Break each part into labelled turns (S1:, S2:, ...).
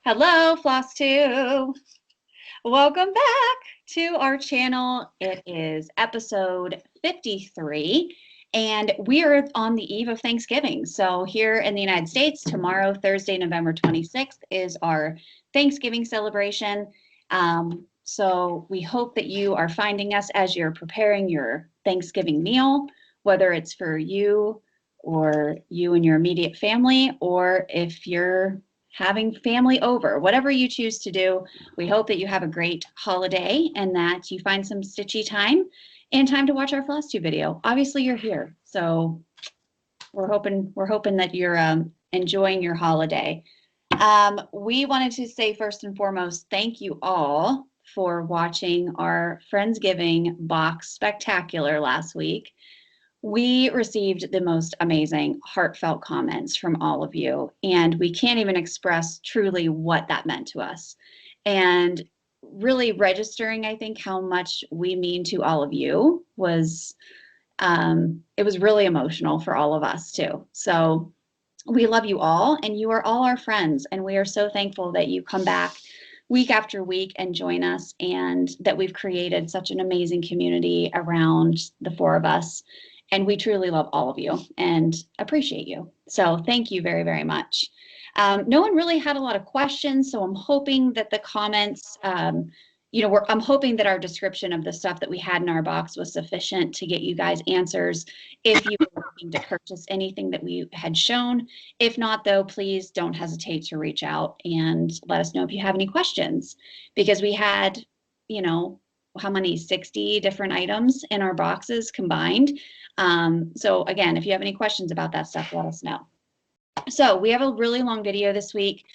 S1: Hello, Flosstube. Welcome back to our channel. It is episode 53, and we are on the eve of Thanksgiving. So here in the United States, tomorrow, Thursday, November 26th, is our Thanksgiving celebration. So we hope that you are finding us as you're preparing your Thanksgiving meal, whether it's for you or you and your immediate family, or if you're having family over, whatever you choose to do. We hope that you have a great holiday and that you find some Stitchy time and time to watch our Flosstube video. Obviously, you're here, so we're hoping that you're enjoying your holiday. We wanted to say first and foremost, thank you all for watching our Friendsgiving box spectacular last week. We received the most amazing, heartfelt comments from all of you, and we can't even express truly what that meant to us. And really registering, I think, how much we mean to all of you was, it was really emotional for all of us too. So we love you all, and you are all our friends, and we are so thankful that you come back week after week and join us, and that we've created such an amazing community around the four of us. And we truly love all of you and appreciate you. So thank you very, very much. No one really had a lot of questions, so I'm hoping that the comments, I'm hoping that our description of the stuff that we had in our box was sufficient to get you guys answers if you were looking to purchase anything that we had shown. If not, though, please don't hesitate to reach out and let us know if you have any questions, because we had, how many, 60 different items in our boxes combined. So again, if you have any questions about that stuff, let us know. So we have a really long video this week,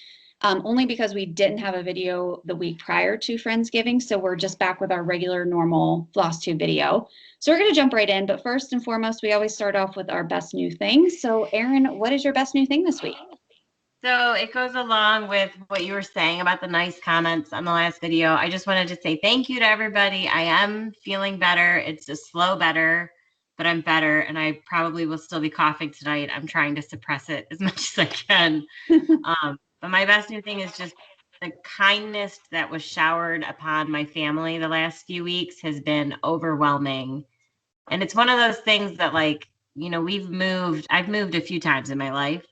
S1: only because we didn't have a video the week prior to Friendsgiving. So we're just back with our regular normal Flosstube video. So we're going to jump right in. But first and foremost, we always start off with our best new thing. So Erin, what is your best new thing this week?
S2: So it goes along with what you were saying about the nice comments on the last video. I just wanted to say thank you to everybody. I am feeling better. It's a slow better, but I'm better, and I probably will still be coughing tonight. I'm trying to suppress it as much as I can. But my best new thing is just the kindness that was showered upon my family the last few weeks has been overwhelming. And it's one of those things that, I've moved a few times in my life,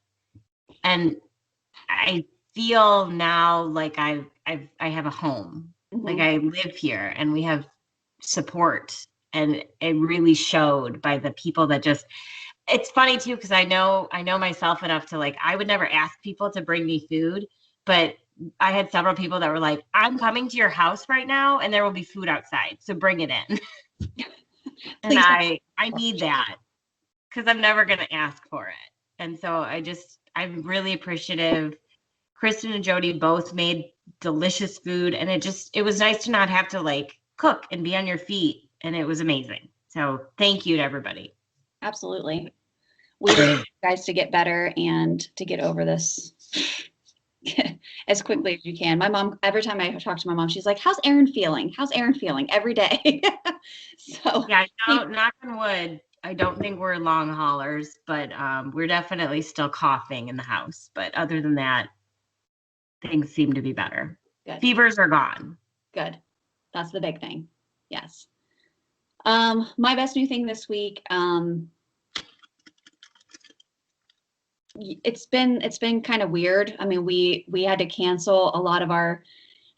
S2: and I feel now like I have a home. Mm-hmm. Like I live here and we have support, and it really showed by the people that just, it's funny too, because I know myself enough to, like, I would never ask people to bring me food, but I had several people that were like, I'm coming to your house right now and there will be food outside, so bring it in. And I need that, because I'm never going to ask for it. And so I'm really appreciative. Kristen and Jody both made delicious food, and it was nice to not have to, like, cook and be on your feet, and it was amazing. So thank you to everybody.
S1: Absolutely. We want you guys to get better and to get over this as quickly as you can. My mom, every time I talk to my mom, she's like, how's Erin feeling? How's Erin feeling? Every day. So
S2: yeah, knock on wood, I don't think we're long haulers, but we're definitely still coughing in the house. But other than that, things seem to be better. Good. Fevers are gone.
S1: Good. That's the big thing. Yes. My best new thing this week, it's been kind of weird. I mean, we had to cancel a lot of our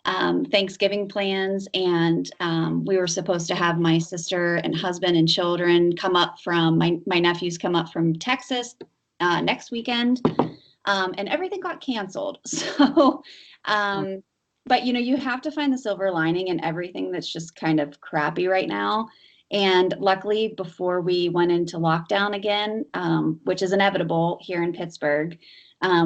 S1: Thanksgiving plans, and we were supposed to have my sister and husband and children come up from, my nephews come up from Texas next weekend, and everything got canceled. So, but you have to find the silver lining in everything that's just kind of crappy right now. And luckily, before we went into lockdown again, which is inevitable here in Pittsburgh,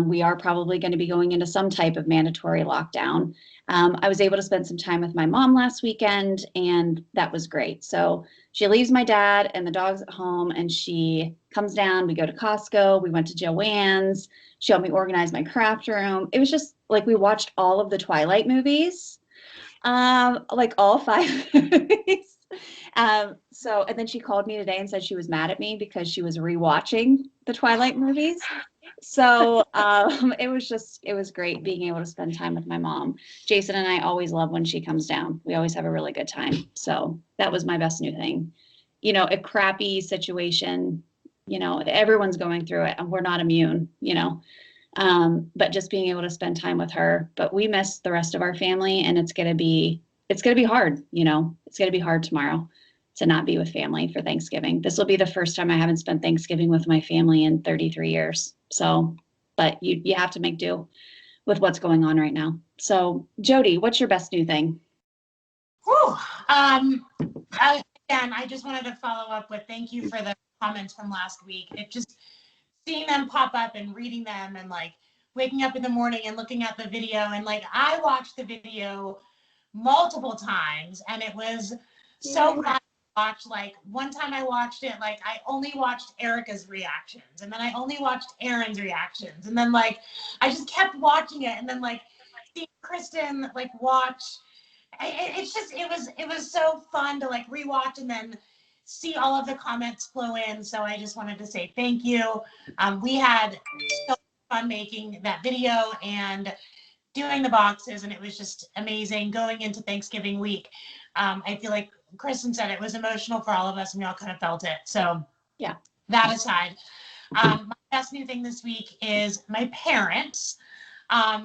S1: we are probably going to be going into some type of mandatory lockdown. I was able to spend some time with my mom last weekend, and that was great. So she leaves my dad and the dogs at home, and she comes down. We go to Costco. We went to Joann's. She helped me organize my craft room. It was just like we watched all of the Twilight movies, like all 5 movies. And then she called me today and said she was mad at me because she was rewatching the Twilight movies. So it was great being able to spend time with my mom. Jason and I always love when she comes down. We always have a really good time. So that was my best new thing. You know, a crappy situation, you know, everyone's going through it and we're not immune, you know. But just being able to spend time with her. But we miss the rest of our family and it's gonna be hard, you know. It's gonna be hard tomorrow to not be with family for Thanksgiving. This will be the first time I haven't spent Thanksgiving with my family in 33 years. So, but you have to make do with what's going on right now. So, Jody, what's your best new thing?
S3: Whew. Again, I just wanted to follow up with thank you for the comments from last week. It just seeing them pop up and reading them and like waking up in the morning and looking at the video and like I watched the video multiple times and it was so fun to watch. Like one time I watched it, like I only watched Erica's reactions and then I only watched Aaron's reactions and then like I just kept watching it and then like seeing Kristen like watch. It's just it was so fun to like rewatch and then see all of the comments flow in. So I just wanted to say thank you. We had so much fun making that video and doing the boxes, and it was just amazing going into Thanksgiving week. I feel like Kristen said it was emotional for all of us, and we all kind of felt it. So
S1: Yeah.
S3: that aside, my best new thing this week is my parents.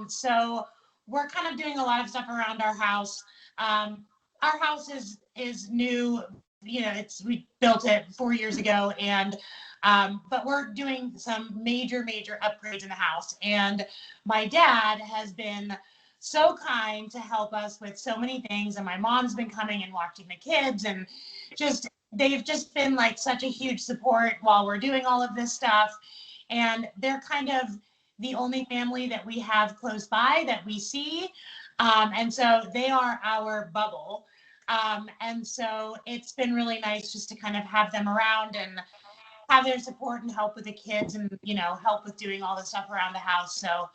S3: So we're kind of doing a lot of stuff around our house. Our house is new. You know, we built it 4 years ago, and but we're doing some major upgrades in the house. And my dad has been so kind to help us with so many things, and my mom's been coming and watching the kids, and just they've just been like such a huge support while we're doing all of this stuff. And they're kind of the only family that we have close by that we see. And so they are our bubble. And so it's been really nice just to kind of have them around and have their support and help with the kids and, you know, help with doing all the stuff around the house. So,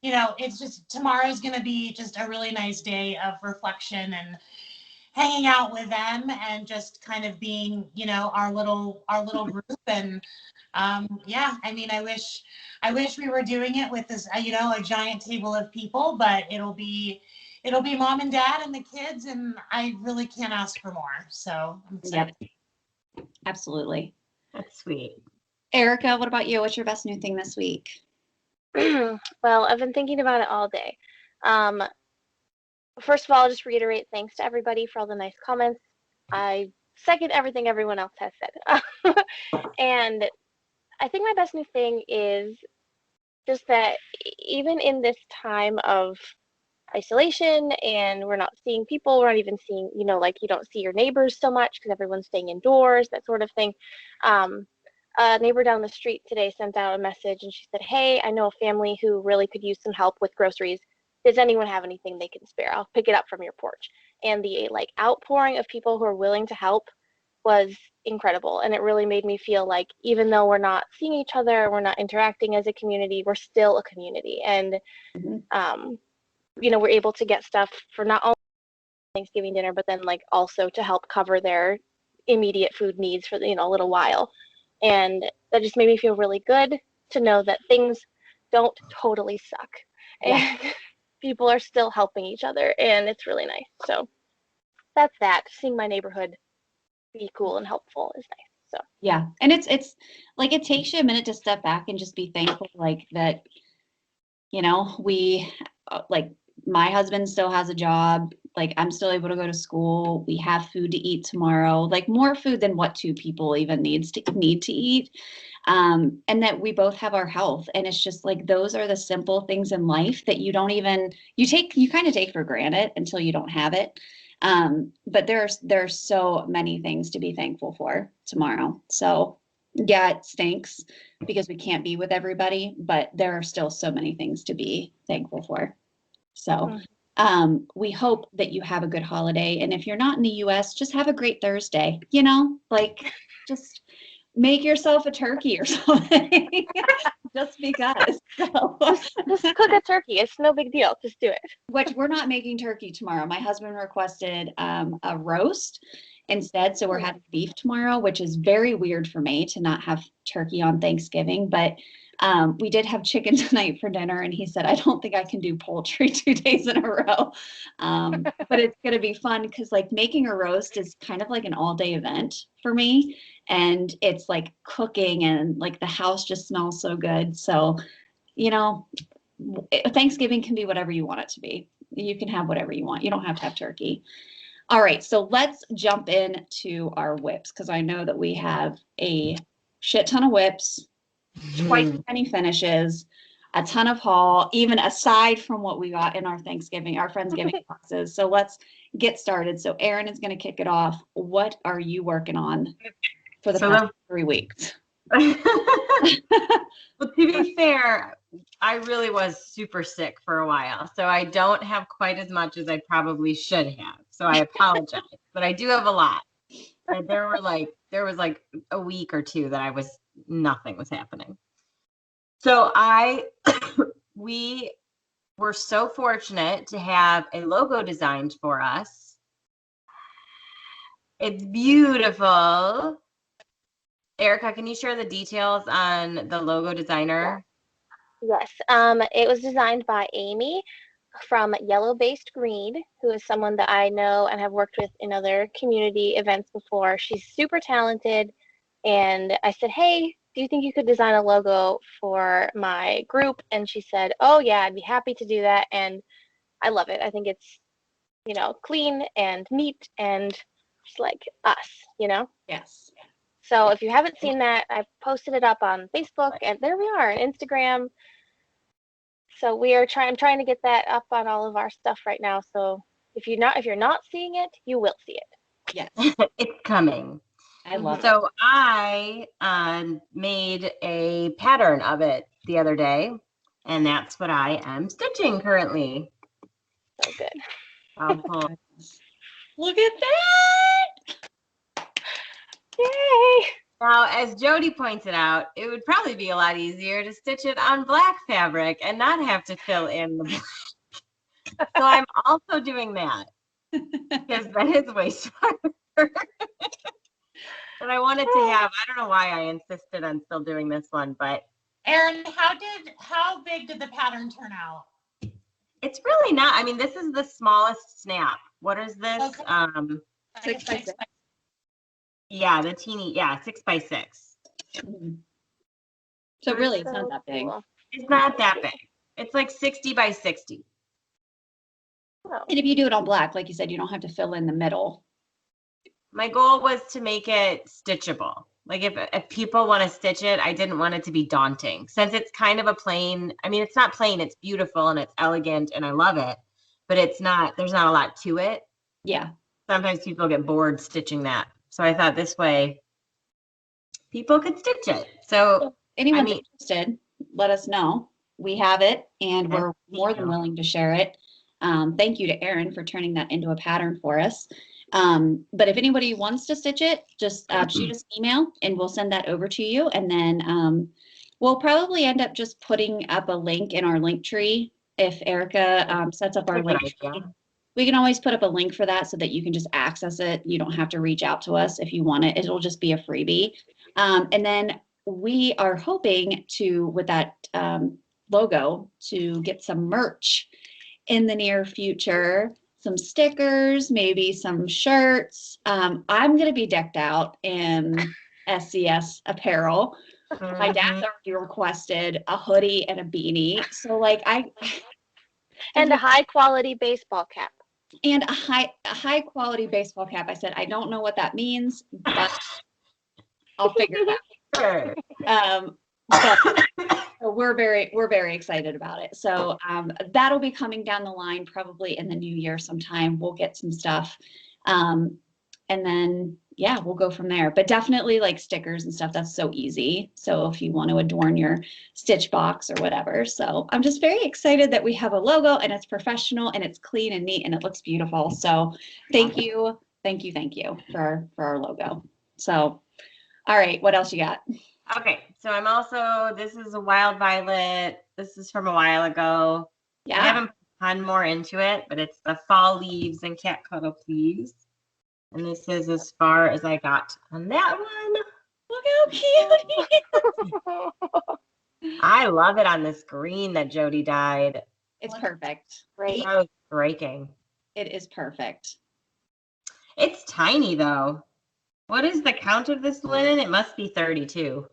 S3: you know, it's just tomorrow's going to be just a really nice day of reflection and hanging out with them and just kind of being, you know, our little group. And yeah, I mean, I wish we were doing it with this, you know, a giant table of people, but it'll be mom and dad and the kids, and I really can't ask for more. So I'm excited.
S1: Yep. Absolutely.
S2: That's sweet.
S1: Erica, what about you? What's your best new thing this week?
S4: Well, I've been thinking about it all day. First of all, I'll just reiterate thanks to everybody for all the nice comments. I second everything everyone else has said. And I think my best new thing is just that even in this time of isolation and we're not seeing people, we're not even seeing, you know, like you don't see your neighbors so much because everyone's staying indoors, that sort of thing. A neighbor down the street today sent out a message and she said, "Hey, I know a family who really could use some help with groceries. Does anyone have anything they can spare? I'll pick it up from your porch." And the like outpouring of people who are willing to help was incredible. And it really made me feel like even though we're not seeing each other, we're not interacting as a community, we're still a community. And, you know, we're able to get stuff for not only Thanksgiving dinner, but then like also to help cover their immediate food needs for, you know, a little while. And that just made me feel really good to know that things don't totally suck. And people are still helping each other, and it's really nice. So that's that. Seeing my neighborhood be cool and helpful is nice. So
S1: Yeah. And it's like it takes you a minute to step back and just be thankful like that, you know, we like my husband still has a job, like I'm still able to go to school, we have food to eat tomorrow, like more food than what two people even need to eat. And that we both have our health. And it's just like those are the simple things in life that you don't even you kind of take for granted until you don't have it. But there's so many things to be thankful for tomorrow. So yeah, it stinks because we can't be with everybody, but there are still so many things to be thankful for. So we hope that you have a good holiday. And if you're not in the US, just have a great Thursday, you know, like just make yourself a turkey or something just because. So.
S4: just cook a turkey. It's no big deal. Just do it.
S1: Which we're not making turkey tomorrow. My husband requested a roast instead. So we're having beef tomorrow, which is very weird for me to not have turkey on Thanksgiving. But We did have chicken tonight for dinner, and he said, I don't think I can do poultry 2 days in a row. But it's going to be fun because like making a roast is kind of like an all-day event for me. And it's like cooking and like the house just smells so good. So, you know, Thanksgiving can be whatever you want it to be. You can have whatever you want. You don't have to have turkey. All right, so let's jump into our whips because I know that we have a shit ton of whips, twice as many finishes, a ton of haul, even aside from what we got in our Friendsgiving boxes. So let's get started. So Erin is going to kick it off. What are you working on for the past 3 weeks?
S2: Well, to be fair, I really was super sick for a while, so I don't have quite as much as I probably should have. So I apologize, but I do have a lot. And there was like a week or two that nothing was happening. So we were so fortunate to have a logo designed for us. It's beautiful. Erica, can you share the details on the logo designer?
S4: Yes, it was designed by Amy from Yellow Based Green, who is someone that I know and have worked with in other community events before. She's super talented, and I said, hey, do you think you could design a logo for my group? And she said, oh yeah, I'd be happy to do that, and I love it. I think it's, you know, clean and neat and just like us, you know?
S1: Yes.
S4: So if you haven't seen that, I posted it up on Facebook, and there we are on Instagram. So I'm trying to get that up on all of our stuff right now. So if you're not seeing it, you will see it.
S1: Yes.
S2: It's coming.
S1: I love it.
S2: So I made a pattern of it the other day, and that's what I am stitching currently.
S4: So good.
S1: Look at that!
S4: Yay!
S2: Now, as Jody pointed out, it would probably be a lot easier to stitch it on black fabric and not have to fill in the black. So I'm also doing that because that is way smarter. But I wanted to have, I don't know why I insisted on still doing this one, but.
S3: Erin, how big did the pattern turn out?
S2: It's really not. I mean, this is the smallest snap. What is this?
S3: Okay.
S1: 6 by 6.
S2: Yeah, the teeny, 6 by 6.
S1: So really, it's not that big.
S4: Cool.
S2: It's not that big. It's like 60 by 60.
S4: Oh.
S1: And if you do it on black, like you said, you don't have to fill in the middle.
S2: My goal was to make it stitchable. Like if people want to stitch it, I didn't want it to be daunting. Since it's kind of a plain, I mean, it's not plain, it's beautiful and it's elegant and I love it, but there's not a lot to it.
S1: Yeah.
S2: Sometimes people get bored stitching that. So I thought this way people could stitch it. So
S1: anyone's interested, let us know. We have it and we're more than willing to share it. Thank you to Erin for turning that into a pattern for us. But if anybody wants to stitch it, just shoot us an email and we'll send that over to you. And then we'll probably end up just putting up a link in our link tree. If Erica sets up our link tree, we can always put up a link for that so that you can just access it. You don't have to reach out to us if you want it. It'll just be a freebie. And then we are hoping to, with that logo, to get some merch in the near future. Some stickers, maybe some shirts. I'm going to be decked out in SCS apparel. My dad's already requested a hoodie and a beanie. So like
S4: and a high quality baseball cap.
S1: And a high quality baseball cap. I said, I don't know what that means, but I'll figure it out. But we're very excited about it. So that'll be coming down the line probably in the new year sometime. We'll get some stuff. And then, yeah, we'll go from there. But definitely like stickers and stuff, that's so easy. So if you want to adorn your stitch box or whatever. So I'm just very excited that we have a logo and it's professional and it's clean and neat and it looks beautiful. So thank you for our logo. So, all right, what else you got?
S2: Okay, so this is a wild violet. This is from a while ago.
S1: Yeah.
S2: I haven't put a ton more into it, but it's the fall leaves and cat cuddle please. And this is as far as I got on that one.
S1: Look how cute.
S2: I love it on this green that Jody dyed.
S1: It's perfect.
S4: Great.
S2: That was breaking.
S1: It is perfect.
S2: It's tiny though. What is the count of this linen? It must be 32.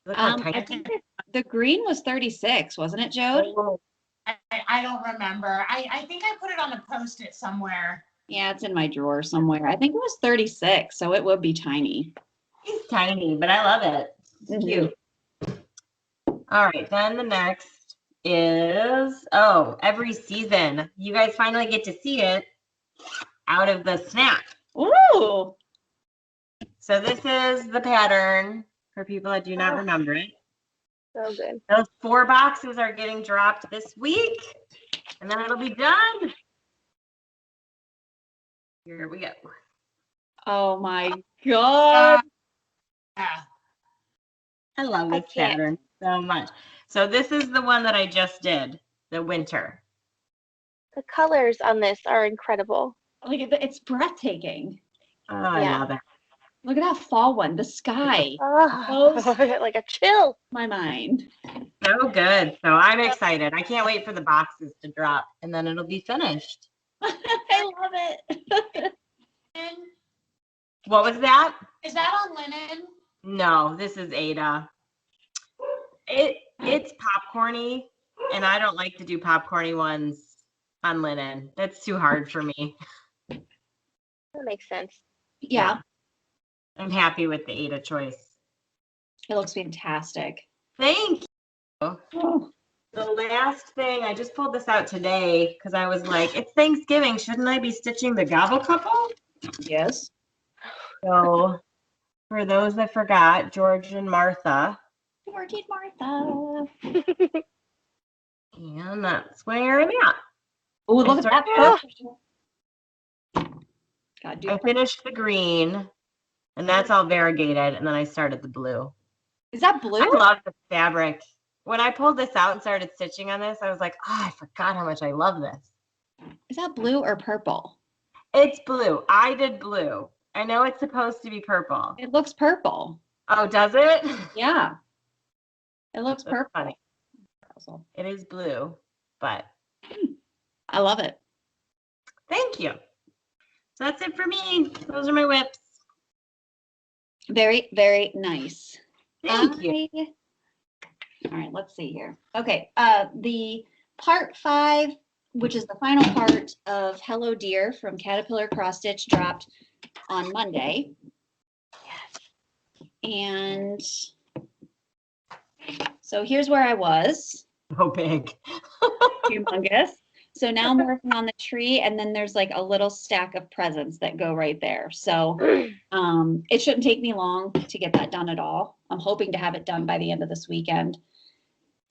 S2: Look how
S1: I
S2: tiny.
S1: think the green was 36, wasn't it, Jode?
S2: Oh,
S3: I don't remember. I think I put it on a post-it somewhere.
S1: Yeah, it's in my drawer somewhere. I think it was 36, so it would be tiny.
S2: it's tiny, but I love it. It's
S1: Mhm.
S2: cute. All right, then the next is, oh, every season. You guys finally get to see it out of the snap.
S1: Ooh,
S2: So this is the pattern for people that do not remember it.
S4: So good.
S2: Those 4 boxes are getting dropped this week, and then it'll be done. Here we go.
S1: oh my God.
S3: Yeah.
S2: I love
S4: I
S2: this
S4: can't.
S2: pattern so much. So this is the one that I just did, the winter.
S4: The colors on this are incredible.
S1: Like it's breathtaking.
S2: Oh, I
S4: Yeah.
S2: love it.
S1: Look at that fall one. The sky.
S4: Oh,
S1: Blows
S4: I get like a chill.
S1: my mind.
S2: So good. So I'm excited. I can't wait for the boxes to drop, and then it'll be finished.
S1: I love it.
S3: And
S2: What was that?
S3: is that on linen?
S2: No, this is Ada. It's popcorny, and I don't like to do popcorny ones on linen. That's too hard for me.
S4: That makes sense.
S1: Yeah,
S2: I'm happy with the Ada choice.
S1: it looks fantastic.
S2: Thank you.
S1: Oh,
S2: The last thing, I just pulled this out today because I was like, it's Thanksgiving. Shouldn't I be stitching the gobble couple?
S1: yes.
S2: So for those that forgot, George and Martha.
S1: Georgie Martha.
S2: And that's where I'm at.
S1: Oh, look at that.
S4: Oh.
S1: God, do
S2: I finished the green, and that's all variegated, and then I started the blue.
S1: Is that blue?
S2: I love the fabric. When I pulled this out and started stitching on this, I was like, oh, I forgot how much I love this.
S1: Is that blue or purple?
S2: It's blue. I did blue. I know it's supposed to be purple.
S1: It looks purple.
S2: Oh, does it?
S1: Yeah. It looks
S2: That's
S1: purple.
S2: funny. It is blue, but
S1: I love it.
S2: thank you. So that's it for me. Those are my whips.
S1: Very, very nice.
S2: Thank you.
S1: All right, let's see here. Okay, the part 5, which is the final part of Hello Dear from Caterpillar Cross Stitch, dropped on Monday. And so here's where I was.
S2: So big.
S1: Humongous. So now I'm working on the tree, and then there's like a little stack of presents that go right there. So it shouldn't take me long to get that done at all. I'm hoping to have it done by the end of this weekend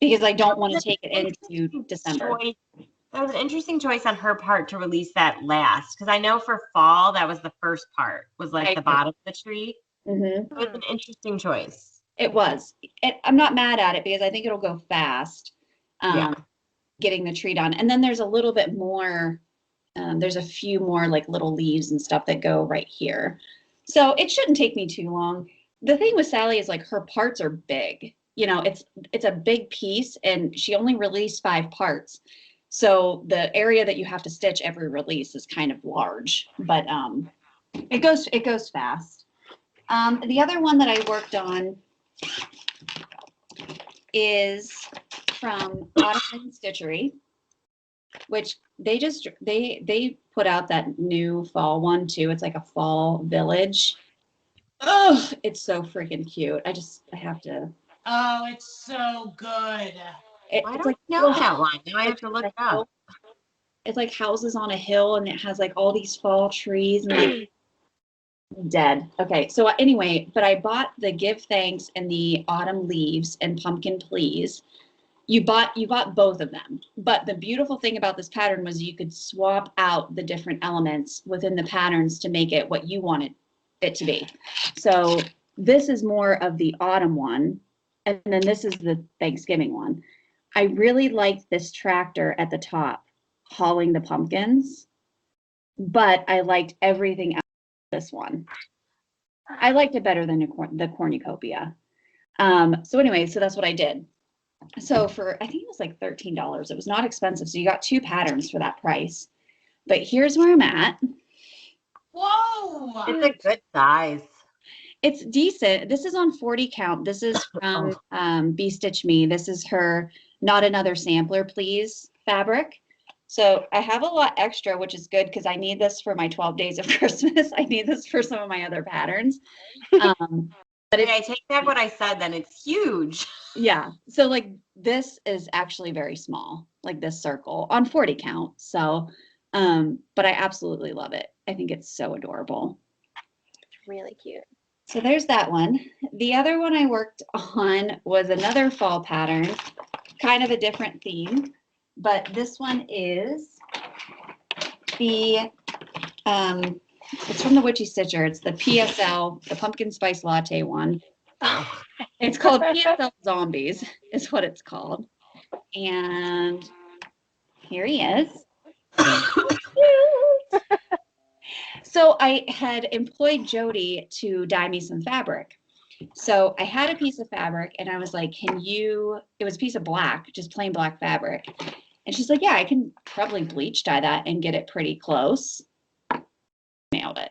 S1: because I don't want to take it into December.
S2: That was an interesting choice on her part to release that last, because I know for fall that was the first part, was like the bottom of the tree.
S1: Mhm.
S2: It was an interesting choice.
S1: It was. I'm not mad at it because I think it'll go fast.
S2: Yeah.
S1: Getting the tree done. And then there's a little bit more, there's a few more like little leaves and stuff that go right here. So it shouldn't take me too long. The thing with Sally is like her parts are big. You know, it's a big piece and she only released 5 parts. So the area that you have to stitch every release is kind of large, but it goes fast. The other one that I worked on is from Autumn Stitchery, which they put out that new fall one too. It's like a fall village. Oh, it's so freaking cute. I have to.
S3: Oh, it's so good.
S2: I
S1: It's
S2: don't
S1: like
S2: know that one. Now I have to look it
S1: a hill.
S2: up.
S1: It's like houses on a hill, and it has like all these fall trees and like dead. Okay, so anyway, but I bought the Give Thanks and the Autumn Leaves and Pumpkin Please. You bought both of them. But the beautiful thing about this pattern was you could swap out the different elements within the patterns to make it what you wanted it to be. So this is more of the autumn one, and then this is the Thanksgiving one. I really liked this tractor at the top hauling the pumpkins, but I liked everything else this one. I liked it better than the cornucopia. So anyway, so that's what I did. So for, I think it was like $13. It was not expensive. So you got 2 patterns for that price. But here's where I'm at.
S3: Whoa!
S2: It's a good size.
S1: It's decent. This is on 40 count. This is from Be Stitch Me. This is her Not Another Sampler, Please fabric. So I have a lot extra, which is good because I need this for my 12 days of Christmas. I need this for some of my other patterns. But
S2: Okay, I take back what I said then. It's huge.
S1: yeah. So like this is actually very small, like this circle on 40 count. So, but I absolutely love it. I think it's so adorable.
S4: It's really cute.
S1: So there's that one. The other one I worked on was another fall pattern, kind of a different theme, but this one is the, it's from the Witchy Stitcher. It's the PSL, the Pumpkin Spice Latte one. It's called PSL Zombies, is what it's called. And here he is. So I had employed Jody to dye me some fabric. So I had a piece of fabric and I was like, can you, it was a piece of black, just plain black fabric. And she's like, yeah, I can probably bleach dye that and get it pretty close. Nailed it.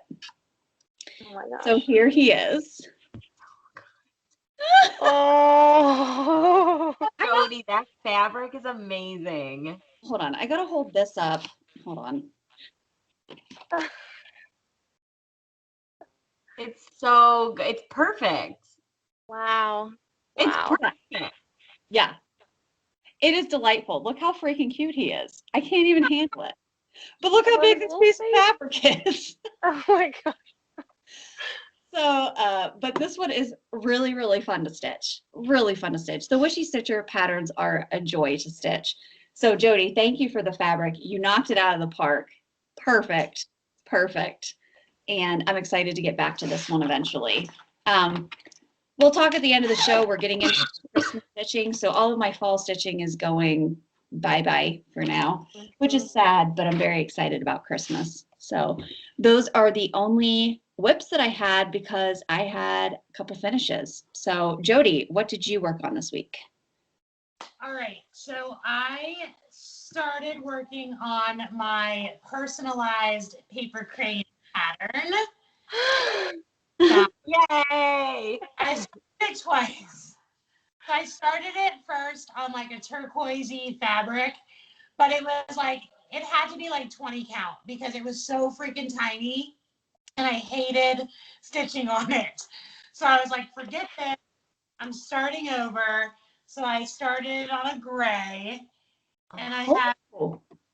S4: Oh my gosh.
S1: So here he is.
S4: Oh.
S2: Jody, that fabric is amazing.
S1: Hold on, I gotta hold this up. Hold on.
S2: It's so good. It's perfect.
S4: Wow.
S2: It's
S4: Wow.
S2: perfect.
S1: Yeah. It is delightful. Look how freaking cute he is. I can't even handle it. But look how big this piece of fabric is.
S4: Oh my god.
S1: So, but this one is really, really fun to stitch. Really fun to stitch. The Wishy Stitcher patterns are a joy to stitch. So Jody, thank you for the fabric. You knocked it out of the park. Perfect. Perfect. And I'm excited to get back to this one eventually. We'll talk at the end of the show. We're getting into Christmas stitching. So all of my fall stitching is going bye-bye for now, which is sad, but I'm very excited about Christmas. So those are the only whips that I had because I had a couple finishes. So Jody, what did you work on this week?
S3: All right, so I started working on my personalized paper crane pattern.
S2: Yay!
S3: I started it twice. So I started it first on like a turquoisey fabric, but it was like, it had to be like 20 count because it was so freaking tiny and I hated stitching on it. So I was like, forget this, I'm starting over. So I started on a gray and I had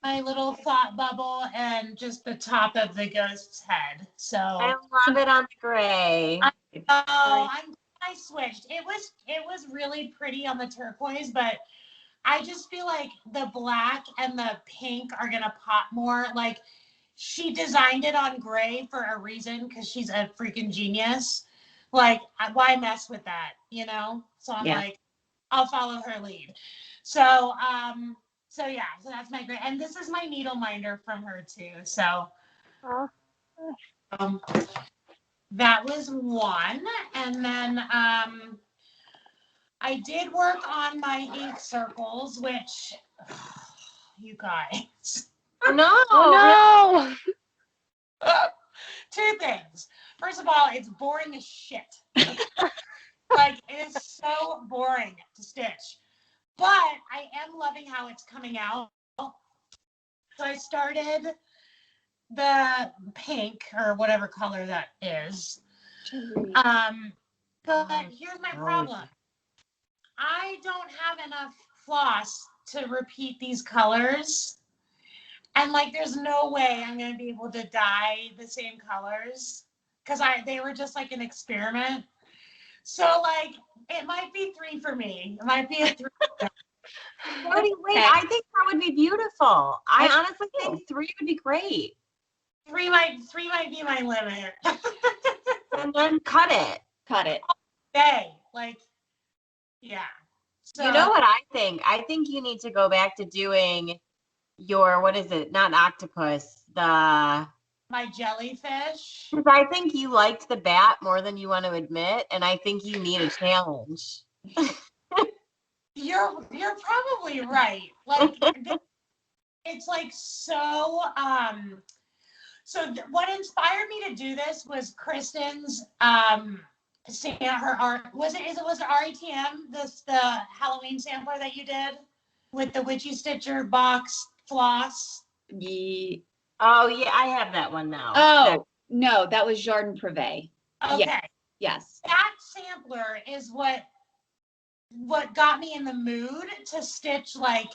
S3: my little thought bubble and just the top of the ghost's head. So
S2: I love it on the gray.
S3: I switched. It was really pretty on the turquoise, but I just feel like the black and the pink are gonna pop more. Like she designed it on gray for a reason because she's a freaking genius. Like why mess with that, you know? So I'm like, I'll follow her lead. So so yeah, so that's my great, and this is my needle minder from her too. So that was one, and then I did work on my ink circles, which you guys.
S2: No.
S4: Oh no.
S3: Two things. First of all, it's boring as shit. Like it is so boring to stitch. But I am loving how it's coming out. So I started the pink or whatever color that is. But here's my problem. I don't have enough floss to repeat these colors. And like there's no way I'm gonna be able to dye the same colors because they were just like an experiment. So like it might be 3 for me. It might be a 3.
S2: Jody, wait, I think that would be beautiful. I honestly think 3 would be great.
S3: 3 might be my limit.
S2: And then cut it.
S1: Cut it.
S3: Day, like, yeah. So,
S2: You know what I think? I think you need to go back to doing your, what is it? Not octopus, the
S3: my jellyfish.
S2: Because I think you liked the bat more than you want to admit, and I think you need a challenge.
S3: You're probably right. Like it's like so what inspired me to do this was Kristen's her art was it RETM the Halloween sampler that you did with the Witchy Stitcher box floss.
S2: Oh yeah, I have that one now.
S1: Oh no, that was Jardin Privé.
S3: Okay.
S1: Yes.
S3: That sampler is what got me in the mood to stitch like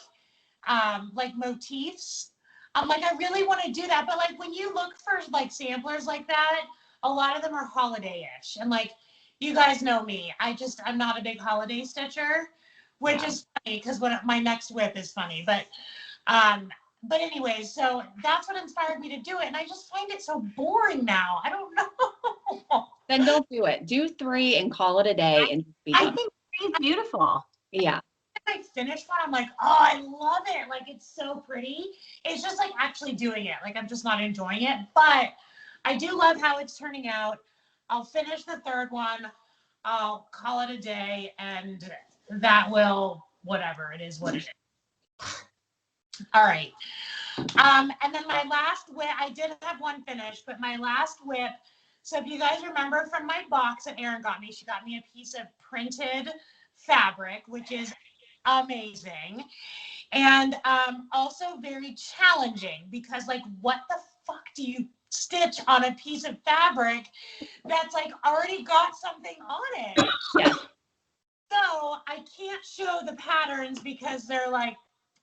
S3: motifs. I'm like, I really want to do that. But like when you look for like samplers like that, a lot of them are holiday-ish. And like you guys know me. I'm not a big holiday stitcher, which is funny because my next whip is funny. But anyways, so that's what inspired me to do it. And I just find it so boring now. I don't know.
S1: Then don't do it. Do 3 and call it a day and be done.
S2: I think it's beautiful.
S1: Yeah.
S3: I finished one, I'm like, oh, I love it. Like, it's so pretty. It's just like actually doing it. Like, I'm just not enjoying it. But I do love how it's turning out. I'll finish the 3rd one. I'll call it a day. And that will, whatever, it is what it is. All right. And then my last whip, I did have one finished, but my last whip. So if you guys remember from my box that Erin got me, she got me a piece of printed fabric, which is amazing, and also very challenging because like what the fuck do you stitch on a piece of fabric that's like already got something on it?
S1: Yeah.
S3: So I can't show the patterns because they're like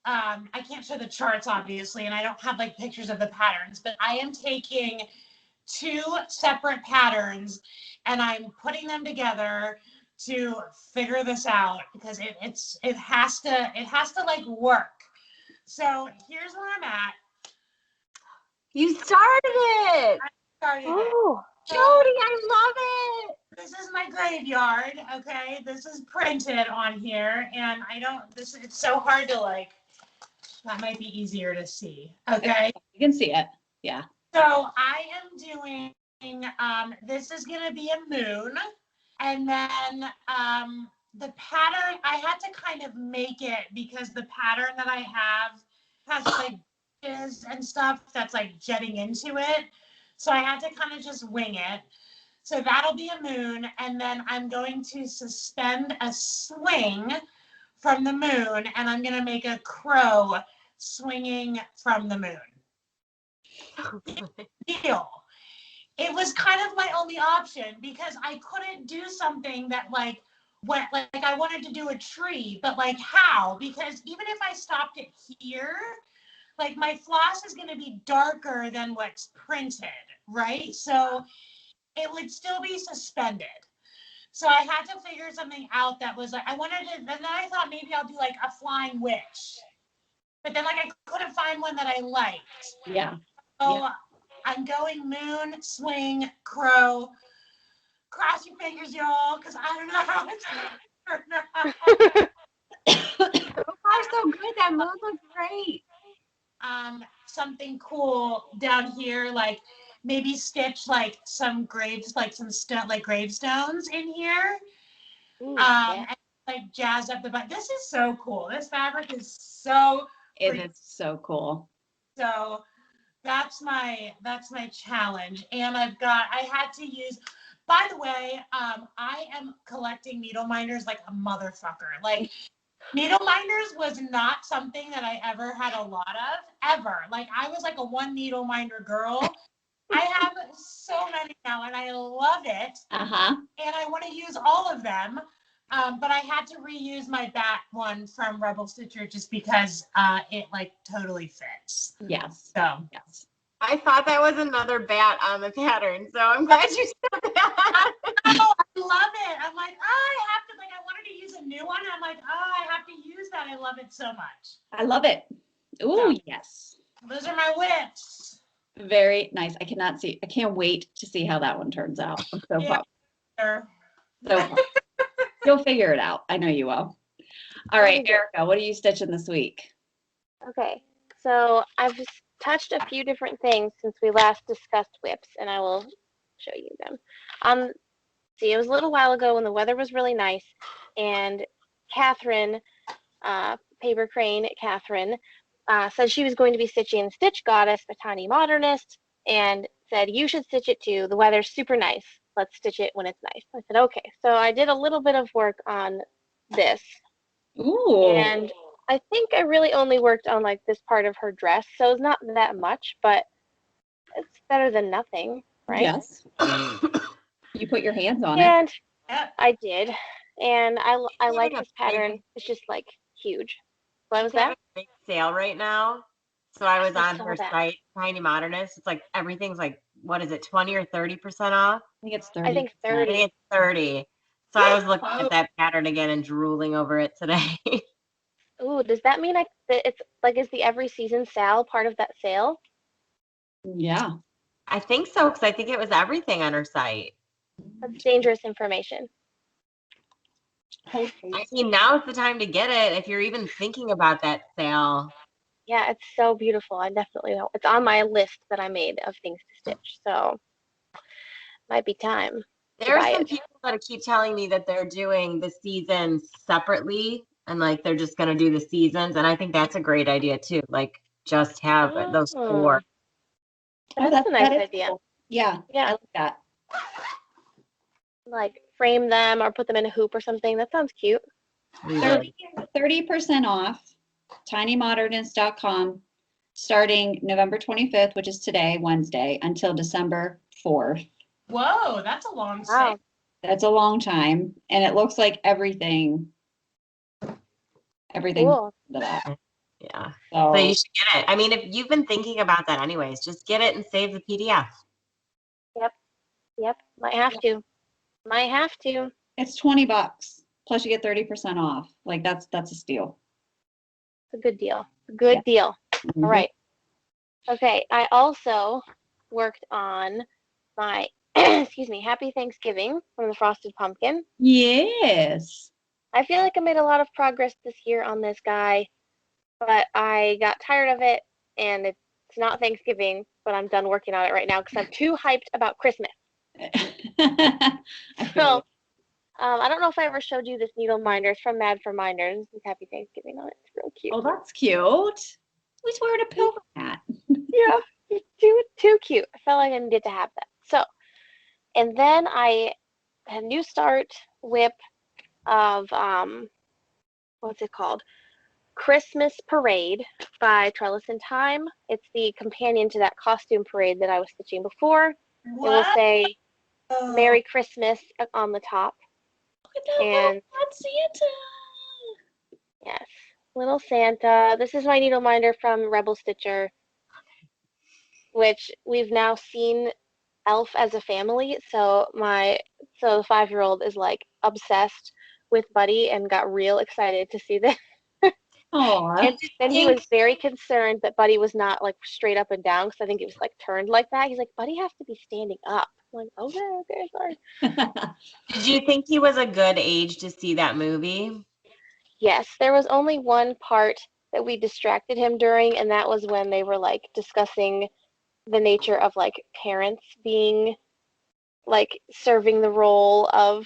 S3: I can't show the charts obviously, and I don't have like pictures of the patterns, but I am taking 2 separate patterns and I'm putting them together to figure this out because it has to like work. So here's where I'm at.
S2: You started it.
S3: I started it.
S4: Oh,
S3: So
S2: Jody, I love it.
S3: this is my graveyard. Okay, this is printed on here, and it's so hard to like. That might be easier to see. Okay.
S1: You can see it. Yeah.
S3: So I am doing. This is gonna be a moon. And then the pattern, I had to kind of make it because the pattern that I have has like is and stuff that's like jetting into it. So I had to kind of just wing it. So that'll be a moon. And then I'm going to suspend a swing from the moon and I'm going to make a crow swinging from the moon. Deal. It was kind of my only option because I couldn't do something that like I wanted to do a tree, but like how? Because even if I stopped it here, like my floss is going to be darker than what's printed, right? So it would still be suspended. So I had to figure something out that was like, and then I thought maybe I'll do like a flying witch, but then like I couldn't find one that I liked.
S1: Yeah.
S3: So
S1: Yeah.
S3: I'm going moon, swing, crow. Cross your fingers, y'all, because I don't know how it's going to turn out.
S2: So far, so good. That moon looks great.
S3: Something cool down here, like maybe stitch like some graves, like some gravestones in here.
S4: yeah.
S3: And like jazz up the butt. This is so cool. This fabric is so
S1: It
S3: pretty.
S1: is so cool.
S3: So that's my challenge. And I had to use, by the way, I am collecting needle minders like a motherfucker. Like needle minders was not something that I ever had a lot of, ever. Like I was like a 1 needle minder girl. I have so many now and I love it.
S1: Uh-huh.
S3: And I want to use all of them. But I had to reuse my bat one from Rebel Stitcher just because it like totally fits.
S1: Yes.
S3: So
S1: Yes.
S2: I thought that was another bat on the pattern, so I'm glad you said that.
S3: oh, I love it. I'm like, I have to, like, I wanted to use a new one. I'm like, I have to use that. I love it so much.
S1: I love it. Ooh,
S3: So,
S1: yes.
S3: those are my whips.
S1: Very nice. I can't wait to see how that one turns out. I'm so
S3: Yeah.
S1: pumped.
S3: Sure.
S1: So pumped. You'll figure it out. I know you will. All right,
S4: Okay.
S1: Erica, what are you stitching this week?
S4: Okay, So I've just touched a few different things since we last discussed whips, and I will show you them. See, it was a little while ago when the weather was really nice, and Catherine, Paper Crane Catherine, said she was going to be stitching Stitch Goddess, a tiny modernist, and said, you should stitch it too. The weather's super nice. Let's stitch it when it's nice. I said, okay. So I did a little bit of work on this.
S1: Ooh.
S4: And I think I really only worked on like this part of her dress. So it's not that much, but it's better than nothing, right?
S1: Yes. You put your hands on it.
S4: And
S3: Yeah.
S4: I did. And I like
S2: having a
S4: this pattern.
S2: big-
S4: It's just like huge. What was
S2: She's having
S4: that?
S2: a big sale right now. So I was
S4: I
S2: on
S4: saw
S2: her
S4: that.
S2: site, Tiny Modernist. It's like everything's like, what is it, 20 or 30% off?
S1: I think it's 30.
S4: I think
S2: I
S4: 30.
S2: think it's 30. So I was looking at that pattern again and drooling over it today.
S4: Ooh, does that mean it's like, is the every season sale part of that sale?
S1: Yeah.
S2: I think so, because I think it was everything on her site.
S4: That's dangerous information.
S2: I mean, now is the time to get it if you're even thinking about that sale.
S4: Yeah, it's so beautiful. I definitely know. It's on my list that I made of things to stitch. So might be time.
S2: There are
S4: buy
S2: some
S4: it.
S2: people that keep telling me that they're doing the seasons separately and like they're just going to do the seasons. And I think that's a great idea too. Like just have those four.
S4: That's a nice
S1: that is
S4: idea.
S1: cool. Yeah.
S4: Yeah.
S1: I like that.
S4: Like frame them or put them in a hoop or something. That sounds cute.
S2: We would.
S1: 30% off, tinymodernist.com, starting November 25th, which is today, Wednesday, until December 4th.
S3: Whoa, that's a long
S4: Wow.
S3: stay.
S1: That's a long time, and it looks like everything
S4: Cool.
S1: to that.
S2: Yeah.
S1: So
S2: So you should get it. I mean, if you've been thinking about that anyways, just get it and save the PDF.
S4: Yep. Might have to. Might have to.
S1: it's $20 plus you get 30% off. Like that's a steal.
S4: It's a good deal. Good deal.
S1: Mhm.
S4: All right. Okay. I also worked on my excuse me, Happy Thanksgiving from the Frosted Pumpkin.
S1: Yes.
S4: I feel like I made a lot of progress this year on this guy, but I got tired of it, and it's not Thanksgiving, but I'm done working on it right now because I'm too hyped about Christmas.
S1: I feel
S4: So,
S1: you.
S4: I don't know if I ever showed you this needle minder. It's from Mad for Minders. It says Happy Thanksgiving on it. It's real cute.
S1: Oh, that's cute. He's wearing a pilgrim hat.
S4: Yeah, it's too cute. I felt like I needed to have that. So, and then I had a new start whip of what's it called? Christmas Parade by Trellis in Time. It's the companion to that costume parade that I was stitching before. It will say Merry Christmas on the top.
S1: Look at that
S4: And
S1: little Santa.
S4: yes, little Santa. This is my needle minder from Rebel Stitcher, which we've now seen Elf as a family. So the 5-year-old is like obsessed with Buddy and got real excited to see this.
S1: Aw.
S4: And then he was very concerned that Buddy was not like straight up and down because I think it was like turned like that. He's like, Buddy has to be standing up. I'm like, okay, sorry.
S2: Did you think he was a good age to see that movie?
S4: Yes, there was only one part that we distracted him during, and that was when they were like discussing the nature of like parents being like serving the role of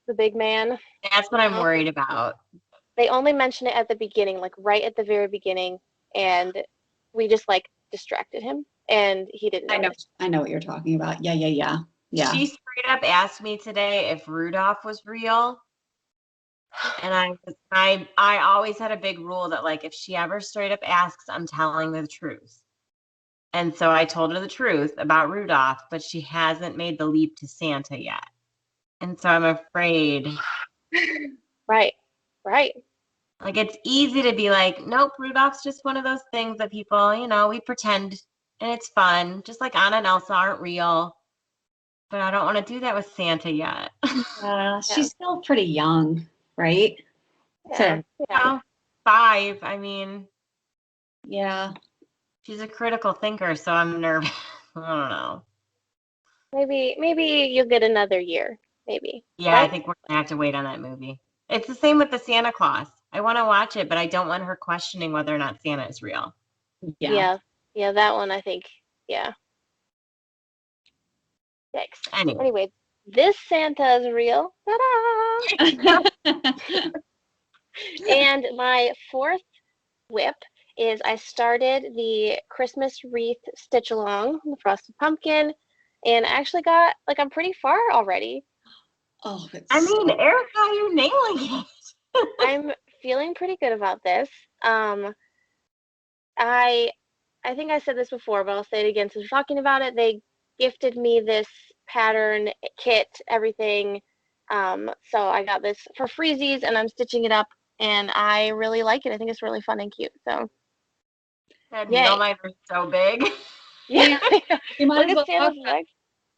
S4: the big man.
S2: That's what I'm worried about.
S4: They only mention it at the beginning, like right at the very beginning, and we just like distracted him, and he didn't notice.
S1: I know what you're talking about. Yeah.
S2: She straight up asked me today if Rudolph was real. And I always had a big rule that like if she ever straight up asks, I'm telling the truth. And so I told her the truth about Rudolph, but she hasn't made the leap to Santa yet. And so I'm afraid.
S4: Right.
S2: Like it's easy to be like, nope, Rudolph's just one of those things that people, we pretend and it's fun. Just like Anna and Elsa aren't real. But I don't want to do that with Santa yet.
S1: She's still pretty young, right?
S4: Yeah.
S2: Well, 5. I mean,
S1: Yeah.
S2: she's a critical thinker, so I'm nervous. I don't know.
S4: Maybe you'll get another year. Maybe.
S2: Yeah,
S4: right?
S2: I think we're gonna have to wait on that movie. It's the same with the Santa Claus. I want to watch it, but I don't want her questioning whether or not Santa is real.
S1: Yeah.
S4: Yeah, that one I think, yeah. Next.
S2: Anyway,
S4: Anyway, this Santa is real. Ta-da! And my fourth whip is I started the Christmas wreath stitch along, the frosted pumpkin, and I actually got, like, I'm pretty far already.
S1: Oh, it's
S2: I mean, Erica, you're nailing it.
S4: I'm feeling pretty good about this. I I think I said this before, but I'll say it again since we're talking about it. They gifted me this pattern kit, everything. So I got this for freezies, and I'm stitching it up, and I really like it. I think it's really fun and cute. So
S2: God,
S4: yay!
S2: needle mine are so big.
S4: Yeah,
S1: we might
S4: look
S1: as
S4: at
S1: well
S4: Santa's
S1: talk
S4: legs.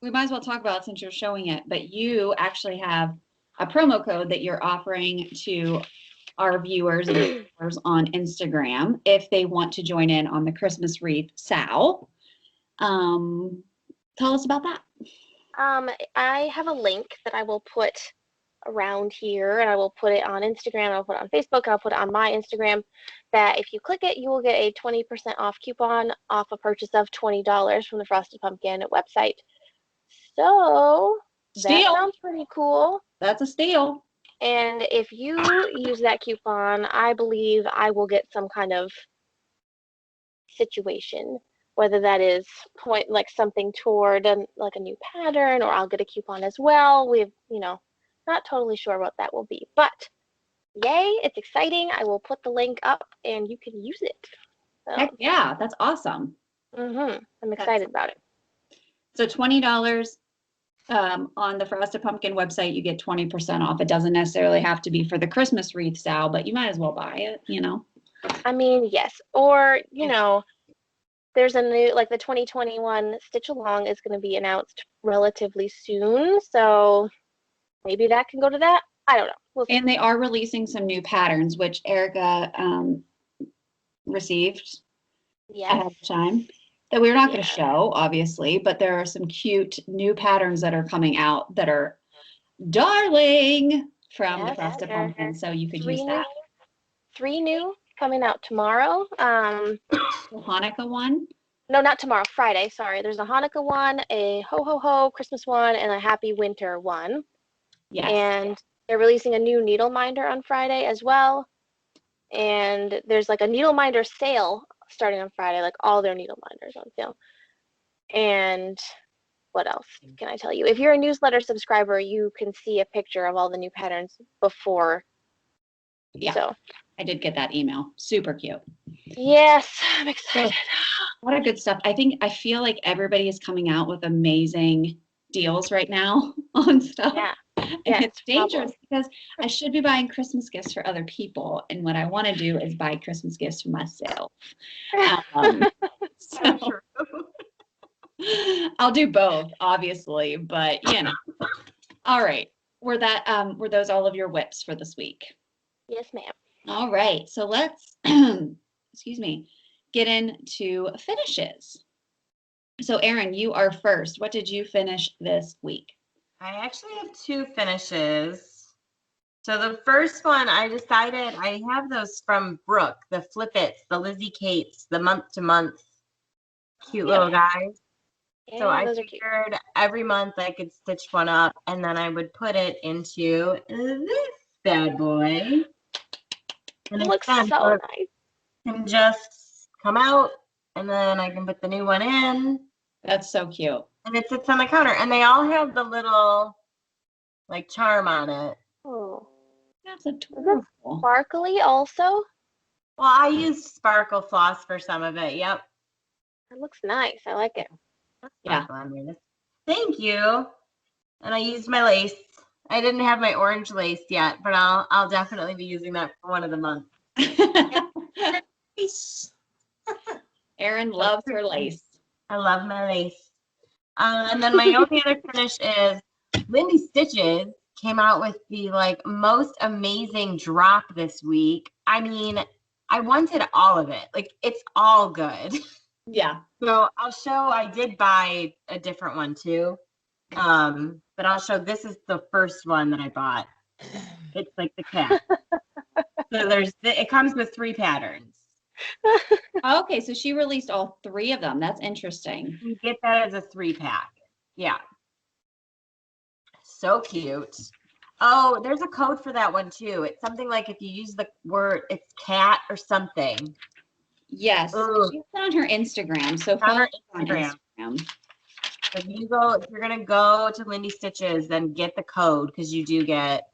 S1: we might as well talk about it since you're showing it, but you actually have a promo code that you're offering to our viewers and followers on Instagram if they want to join in on the Christmas wreath SAL. Tell us about that.
S4: I have a link that I will put around here, and I will put it on Instagram, I'll put it on Facebook, I'll put it on my Instagram, that if you click it, you will get a 20% off coupon off a purchase of $20 from the Frosted Pumpkin website. So that
S1: Steal.
S4: sounds pretty cool.
S1: That's a steal.
S4: And if you use that coupon, I believe I will get some kind of situation, whether that is point like something toward like a new pattern, or I'll get a coupon as well. We've, not totally sure what that will be, but yay, it's exciting. I will put the link up and you can use it. So,
S1: Heck yeah, that's awesome.
S4: I'm excited about it.
S1: So $20 on the Frosted Pumpkin website, you get 20% off. It doesn't necessarily have to be for the Christmas wreath style, but you might as well buy it.
S4: I mean, yes. Or, there's a new, like the 2021 Stitch Along is going to be announced relatively soon. So maybe that can go to that. I don't know. We'll see.
S1: And they are releasing some new patterns, which Erica received ahead of time that we're not going to show, obviously, but there are some cute new patterns that are coming out that are darling from the Frosted Pumpkin. So you could use that.
S4: 3 new coming out tomorrow.
S1: The Hanukkah one?
S4: No, not tomorrow, Friday. Sorry. There's a Hanukkah one, a Ho Ho Ho Christmas one, and a Happy Winter one.
S1: Yes.
S4: And they're releasing a new needle minder on Friday as well. And there's like a needle minder sale starting on Friday, like all their needle minders on sale. And what else can I tell you? If you're a newsletter subscriber, you can see a picture of all the new patterns before.
S1: Yeah.
S4: So
S1: I did get that email. Super cute.
S4: Yes, I'm excited.
S1: A lot of good stuff. I feel like everybody is coming out with amazing deals right now on stuff.
S4: Yeah.
S1: And it's dangerous because I should be buying Christmas gifts for other people. And what I want to do is buy Christmas gifts for myself. So I'll do both, obviously, but All right. Were those all of your whips for this week?
S4: Yes, ma'am.
S1: All right. So let's excuse me, get into finishes. So Erin, you are first. What did you finish this week?
S2: I actually have 2 finishes. So the first one, I decided I have those from Brooke, the Flip It's, the Lizzie Kates, the month-to-month cute little guys.
S4: Yeah,
S2: so I
S4: those are
S2: figured
S4: cute.
S2: every month I could stitch one up, and then I would put it into this bad boy. And
S4: It looks
S2: done.
S4: so
S2: So it
S4: nice.
S2: can just come out, and then I can put the new one in.
S1: That's so cute.
S2: And it sits on the counter, and they all have the little like charm on it.
S4: Oh,
S1: That's adorable.
S4: sparkly also.
S2: Well, I used sparkle floss for some of it. Yep.
S4: That looks nice. I like it.
S1: Yeah.
S2: Thank you. And I used my lace. I didn't have my orange lace yet, but I'll definitely be using that for one of the months.
S1: Erin loves her lace.
S2: I love my lace. And then my only other finish is Lindy Stitches came out with the most amazing drop this week. I mean, I wanted all of it. It's all good.
S1: Yeah.
S2: So I'll show, I did buy a different one too. But I'll show, this is the first one that I bought. It's like the cat. So it comes with 3 patterns.
S1: Okay, so she released all 3 of them. That's interesting.
S2: You get that as a 3-pack. Yeah. So cute. Oh, there's a code for that one too. It's something like if you use the word, it's cat or something.
S1: Yes,
S2: Ooh.
S1: she's on her Instagram. So
S2: On
S1: follow
S2: her
S1: her on
S2: Instagram.
S1: Instagram.
S2: If you're gonna go to Lindy Stitches, then get the code because you do get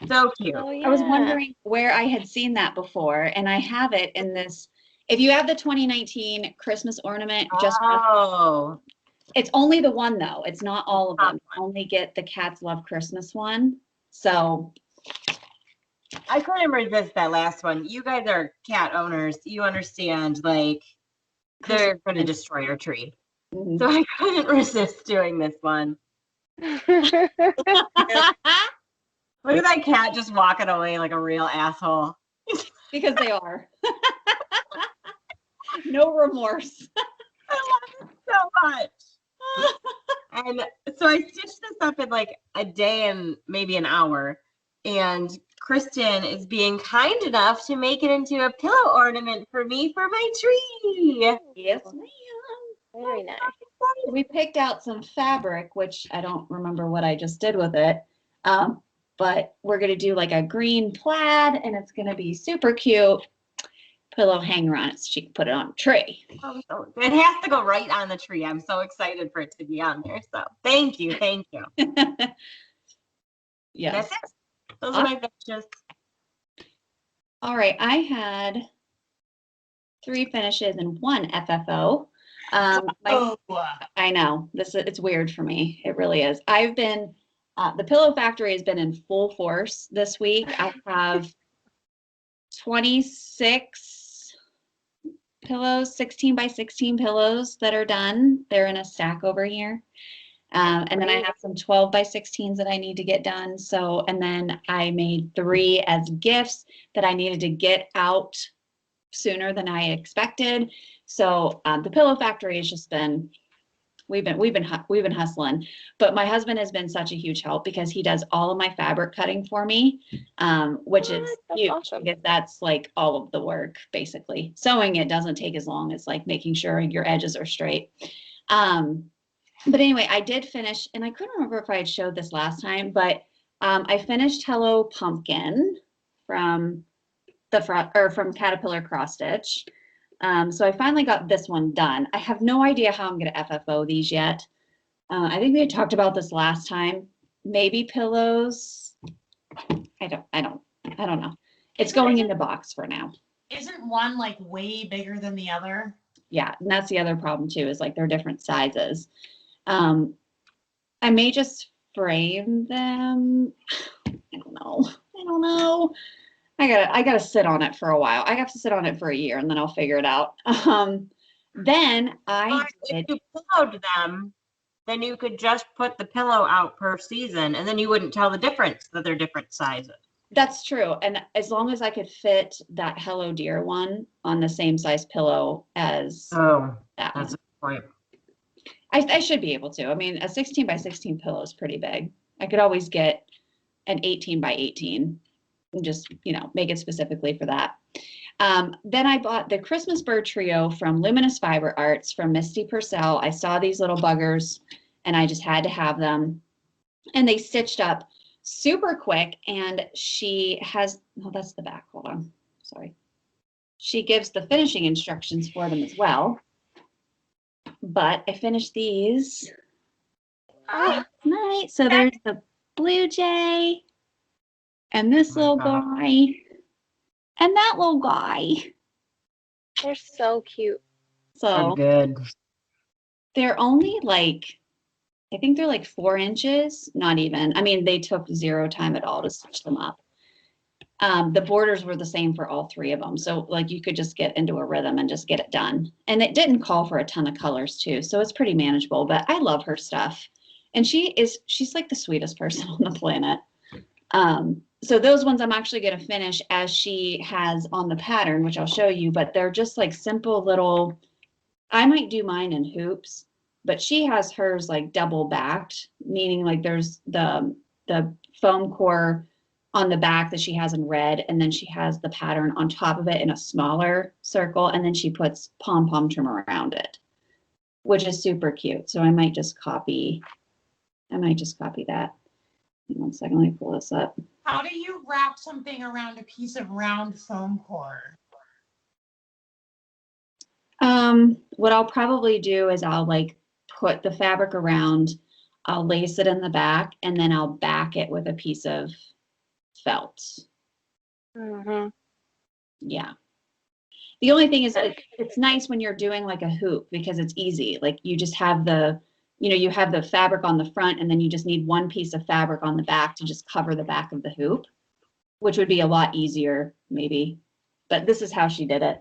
S2: so cute.
S4: Oh, yeah.
S1: I was wondering where I had seen that before, and I have it in this. If you have the 2019 Christmas ornament, just
S2: Oh,
S1: it's only the one though. It's not all of them.
S2: Top
S1: You only get the Cats Love Christmas one. So
S2: I couldn't resist that last one. You guys are cat owners. You understand, like, they're going to destroy your tree.
S1: mhm.
S2: So I couldn't resist doing this one. Look at that cat just walking away like a real asshole.
S1: Because they are. No remorse.
S2: I love it so much. And so I stitched this up in like a day and maybe an hour. And Kristen is being kind enough to make it into a pillow ornament for me for my tree.
S1: Yes, ma'am.
S4: Very nice.
S1: We picked out some fabric, which I don't remember what I just did with it. But we're going to do like a green plaid, and it's going to be super cute. Put a little hanger on it so she can put it on a tree.
S2: It has to go right on the tree. I'm so excited for it to be on there. So thank you. Thank you.
S1: Yes.
S2: That's it. Those are my pictures.
S1: All right. I had 3 finishes and 1 FFO. I know it's weird for me. It really is. I've been, the Pillow Factory has been in full force this week. I have 26 pillows, 16 by 16 pillows that are done. They're in a stack over here. And then I have some 12 by 16s that I need to get done. So, and then I made 3 as gifts that I needed to get out sooner than I expected. So the Pillow Factory has just been, we've been hustling. But my husband has been such a huge help because he does all of my fabric cutting for me, which is huge.
S4: Awesome.
S1: Because that's like all of the work basically. Sewing it doesn't take as long as like making sure your edges are straight. But anyway, I did finish, and I couldn't remember if I had showed this last time, but I finished Hello Pumpkin from from Caterpillar Cross Stitch. So I finally got this one done. I have no idea how I'm going to FFO these yet. I think we had talked about this last time. Maybe pillows. I don't know. It's going in the box for now.
S3: Isn't one like way bigger than the other?
S1: Yeah, and that's the other problem too, is like they're different sizes. I may just frame them. I don't know. I gotta sit on it for a while. I have to sit on it for a year and then I'll figure it out. Then
S2: If you pillowed them, then you could just put the pillow out per season and then you wouldn't tell the difference that they're different sizes.
S1: That's true. And as long as I could fit that Hello Dear one on the same size pillow as
S2: Oh,
S1: that
S2: that's
S1: one.
S2: a point.
S1: I should be able to. I mean, a 16 by 16 pillow is pretty big. I could always get an 18 by 18 and just, make it specifically for that. Then I bought the Christmas Bird Trio from Luminous Fiber Arts from Misty Purcell. I saw these little buggers and I just had to have them. And they stitched up super quick. And she has, oh, that's the back. Hold on. Sorry. She gives the finishing instructions for them as well. But I finished these last night. So there's the blue jay and this little guy and that little guy.
S4: They're so cute.
S1: So
S2: good.
S1: they're only like, I think they're like 4 inches, not even. I mean, they took 0 time at all to stitch them up. The borders were the same for all 3 of them. So like you could just get into a rhythm and just get it done. And it didn't call for a ton of colors too. So it's pretty manageable, but I love her stuff. And she's like the sweetest person on the planet. So those ones I'm actually going to finish as she has on the pattern, which I'll show you, but they're just like simple little, I might do mine in hoops, but she has hers like double backed, meaning like there's the foam core on the back that she has in red, and then she has the pattern on top of it in a smaller circle, and then she puts pom-pom trim around it, which is super cute. So I might just copy that. One second, let me pull this up.
S3: How do you wrap something around a piece of round foam core?
S1: What I'll probably do is I'll like put the fabric around, I'll lace it in the back, and then I'll back it with a piece of felt.
S4: Mm-hmm.
S1: Yeah. The only thing is it's nice when you're doing like a hoop because it's easy. Like you just have you have the fabric on the front, and then you just need one piece of fabric on the back to just cover the back of the hoop, which would be a lot easier maybe. But this is how she did it.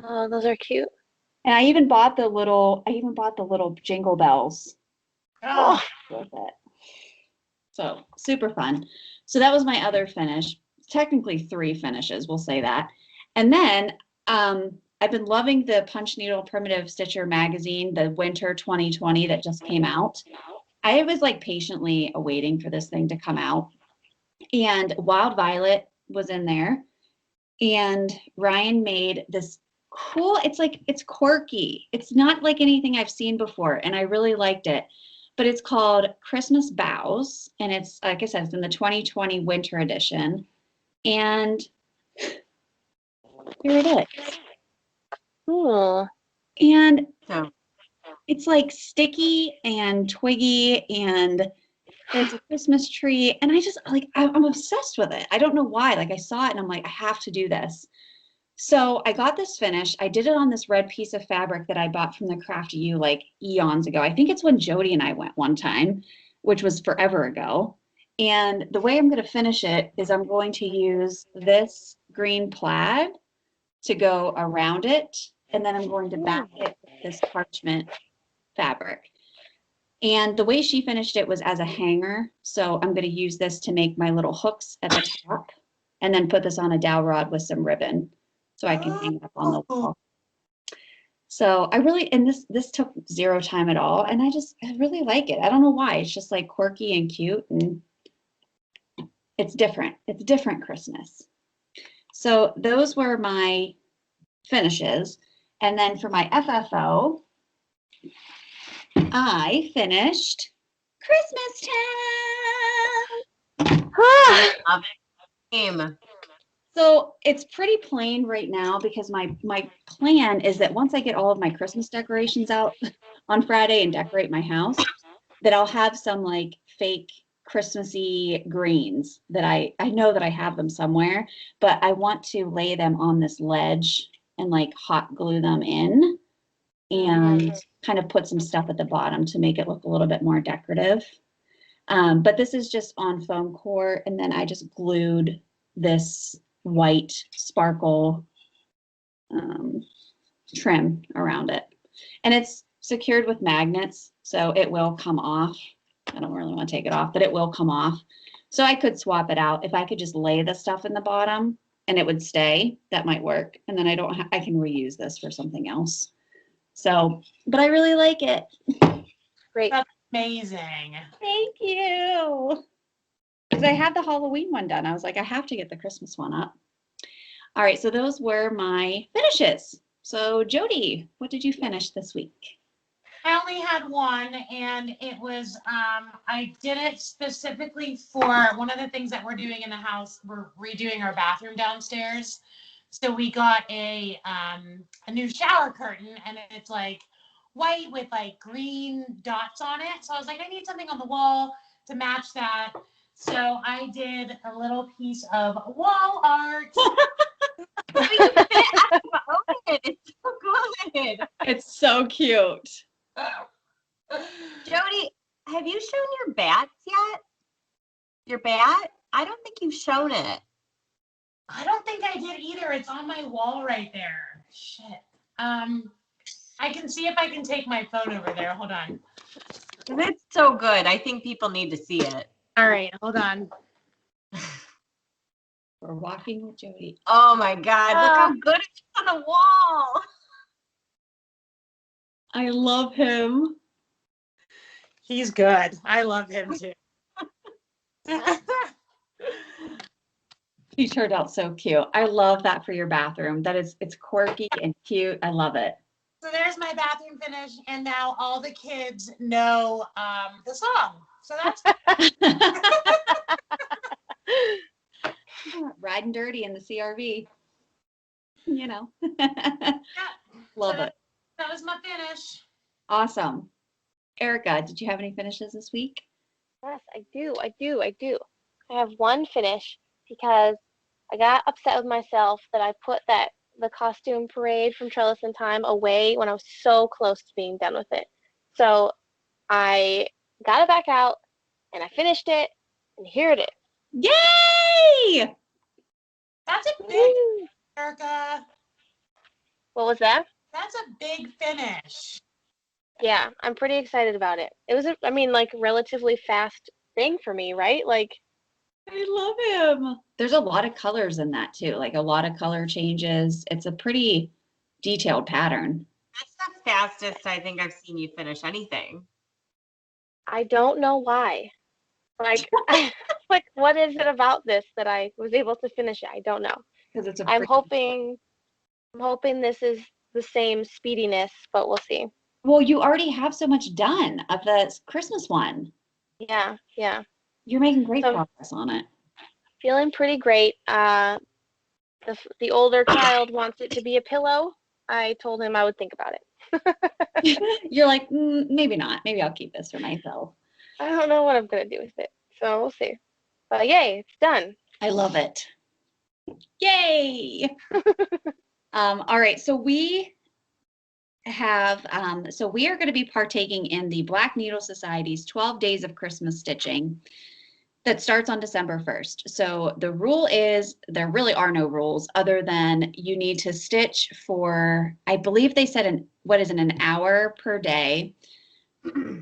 S4: Oh, those are cute.
S1: And I even bought the little jingle bells
S3: Oh,
S1: with it. So super fun. So that was my other finish. Technically 3 finishes, we'll say that. And then I've been loving the Punch Needle Primitive Stitcher magazine, the Winter 2020 that just came out. I was like patiently awaiting for this thing to come out. And Wild Violet was in there. And Ryan made this cool, it's quirky. It's not like anything I've seen before, and I really liked it. But it's called Christmas Boughs, and it's, like I said, it's in the 2020 winter edition. And here it is.
S4: Cool.
S1: And
S2: So
S1: it's like sticky and twiggy, and there's a Christmas tree. And I just like, I'm obsessed with it. I don't know why. Like I saw it and I'm like, I have to do this. So I got this finished. I did it on this red piece of fabric that I bought from the Craft You like eons ago. I think it's when Jody and I went one time, which was forever ago. And the way I'm going to finish it is I'm going to use this green plaid to go around it. And then I'm going to back it with this parchment fabric. And the way she finished it was as a hanger. So I'm going to use this to make my little hooks at the top, and then put this on a dowel rod with some ribbon so I can hang it up on the wall. So I really, and this took 0 time at all. And I really like it. I don't know why. It's just like quirky and cute, and it's different. It's different Christmas. So those were my finishes. And then for my FFO, I finished Christmas Town.
S2: love it. Game.
S1: So it's pretty plain right now because my plan is that once I get all of my Christmas decorations out on Friday and decorate my house, that I'll have some like fake Christmassy greens that I know that I have them somewhere, but I want to lay them on this ledge and like hot glue them in and kind of put some stuff at the bottom to make it look a little bit more decorative. But this is just on foam core, and then I just glued this white sparkle trim around it. And it's secured with magnets, so it will come off. I don't really want to take it off, but it will come off. So I could swap it out. If I could just lay the stuff in the bottom and it would stay, that might work. And then I can reuse this for something else. So, but I really like it.
S4: Great.
S3: that's amazing.
S1: Thank you. Because I had the Halloween one done. I was like, I have to get the Christmas one up. All right, so those were my finishes. So Jody, what did you finish this week?
S3: I only had one, and it was I did it specifically for one of the things that we're doing in the house. We're redoing our bathroom downstairs, so we got a new shower curtain, and it's like white with like green dots on it. So I was like, I need something on the wall to match that. So I did a little piece of wall art.
S2: It's so good.
S1: It's so cute.
S2: Jody, have you shown your bats yet? Your bat? I don't think you've shown it.
S3: I don't think I did either. It's on my wall right there. Shit. I can see if I can take my phone over there. Hold on.
S2: It's so good. I think people need to see it.
S3: All right, hold on.
S1: We're walking with Jody.
S2: Oh my God, look how good it's on the wall.
S1: I love him.
S3: He's good. I love him too.
S1: He turned out so cute. I love that for your bathroom. It's quirky and cute. I love it.
S3: So there's my bathroom finish, and now all the kids know the song. So that's
S1: Riding dirty in the CRV. You know.
S3: yeah.
S1: Love
S3: So
S1: it.
S3: that was my finish.
S1: Awesome. Erica, did you have any finishes this week?
S4: Yes, I do. I have one finish because I got upset with myself that I put the costume parade from Trellis in Time away when I was so close to being done with it. So I got it back out and I finished it, and here it is.
S1: Yay!
S3: That's a big,
S4: Woo!
S3: Erica.
S4: What was that?
S3: That's a big finish.
S4: Yeah, I'm pretty excited about it. It was, like relatively fast thing for me, right? Like,
S1: I love him. There's a lot of colors in that too, like a lot of color changes. It's a pretty detailed pattern.
S2: That's the fastest I think I've seen you finish anything.
S4: I don't know why. Like, like what is it about this that I was able to finish it? I don't know.
S1: Because it's a
S4: I'm
S1: pretty-
S4: hoping this is the same speediness, but we'll see.
S1: Well, you already have so much done of the Christmas one.
S4: Yeah.
S1: You're making great
S4: So-
S1: progress on it.
S4: Feeling pretty great. The older child wants it to be a pillow. I told him I would think about it.
S1: You're like, maybe not. Maybe I'll keep this for myself.
S4: I don't know what I'm gonna do with it, so we'll see. But yay, it's done.
S1: I love it. Yay! All right, so we have, we are going to be partaking in the Black Needle Society's 12 Days of Christmas Stitching that starts on December 1st. So the rule is, there really are no rules other than you need to stitch for, I believe they said an hour per day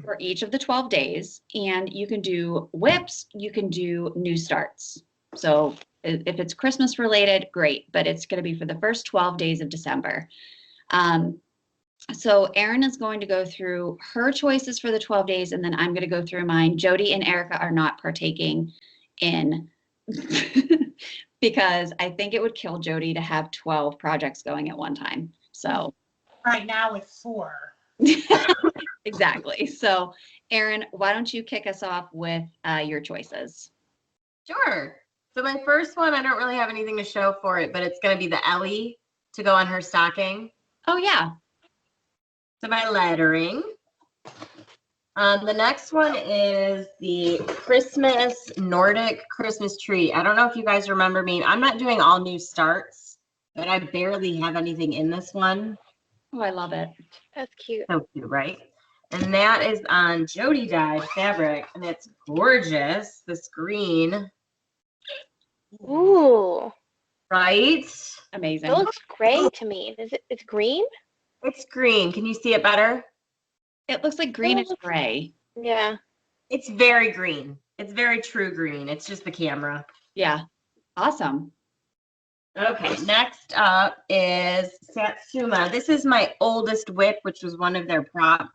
S1: for each of the 12 days. And you can do whips, you can do new starts. So if it's Christmas related, great, but it's going to be for the first 12 days of December. So Erin is going to go through her choices for the 12 days, and then I'm going to go through mine. Jody and Erica are not partaking in because I think it would kill Jody to have 12 projects going at one time. So
S3: Right now it's 4.
S1: exactly. So Erin, why don't you kick us off with your choices?
S2: Sure. So my first one, I don't really have anything to show for it, but it's going to be the Ellie to go on her stocking.
S1: Oh, yeah.
S2: So my lettering. The next one is the Christmas Nordic Christmas tree. I don't know if you guys remember me. I'm not doing all new starts, but I barely have anything in this one.
S1: Oh, I love it.
S4: That's cute.
S2: So cute, right? And that is on Jody dyed fabric, and it's gorgeous. This green,
S4: Ooh,
S2: right?
S1: Amazing.
S4: it looks gray to me. It's green?
S2: It's green. Can you see it better?
S1: It looks like greenish
S4: looks-
S1: gray.
S4: Yeah.
S2: It's very green. It's very true green. It's just the camera.
S1: Yeah. Awesome.
S2: Okay, next up is Satsuma. This is my oldest whip, which was one of their props,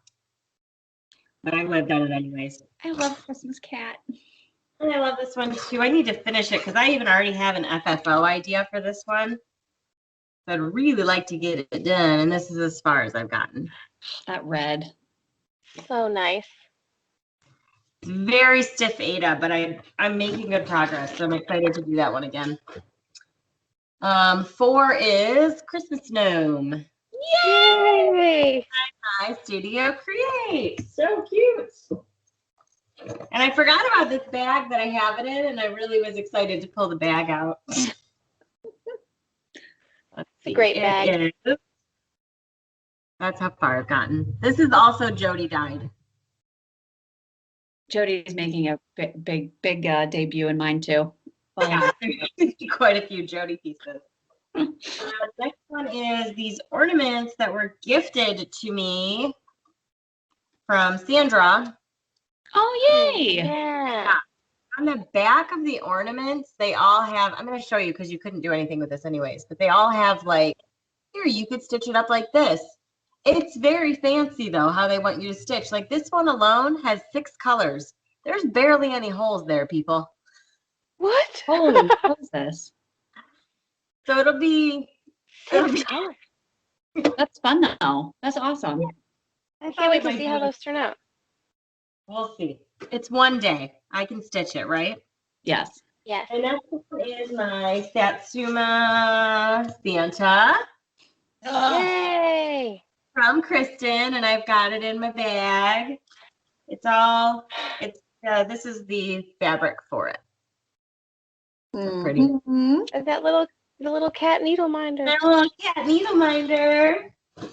S2: but I would have done it anyways.
S1: I love Christmas cat.
S2: And I love this one too. I need to finish it because I even already have an FFO idea for this one. So I'd really like to get it done, and this is as far as I've gotten.
S1: That red.
S4: So nice.
S2: Very stiff Ada, but I'm making good progress, so I'm excited to do that one again. 4 is Christmas Gnome.
S4: Yay!
S2: My Studio Create. So cute. And I forgot about this bag that I have it in, and I really was excited to pull the bag out.
S4: It's a great bag.
S2: That's how far I've gotten. This is also Jody dyed.
S1: Jody's making a big debut in mine too.
S2: Yeah, there's quite a few Jody pieces. Next one is these ornaments that were gifted to me from Sandra.
S1: Oh, yay!
S4: Yeah.
S2: On the back of the ornaments, they all have, I'm going to show you because you couldn't do anything with this anyways, but they all have like, here, you could stitch it up like this. It's very fancy though, how they want you to stitch. Like this one alone has 6 colors. There's barely any holes there, people.
S4: What?
S1: Holy, what is this?
S2: So it'll be
S4: 6 hours.
S1: That's fun though. That's awesome.
S4: I can't wait to see how those turn out.
S2: We'll see. It's one day. I can stitch it, right?
S1: Yes.
S4: Yes.
S2: And next one is my Satsuma Santa
S3: Ugh.
S4: Yay!
S2: from Kristen, and I've got it in my bag. This is the fabric for it. So pretty.
S1: Mhm.
S4: Is that the little cat needle minder?
S2: My little cat needle minder. All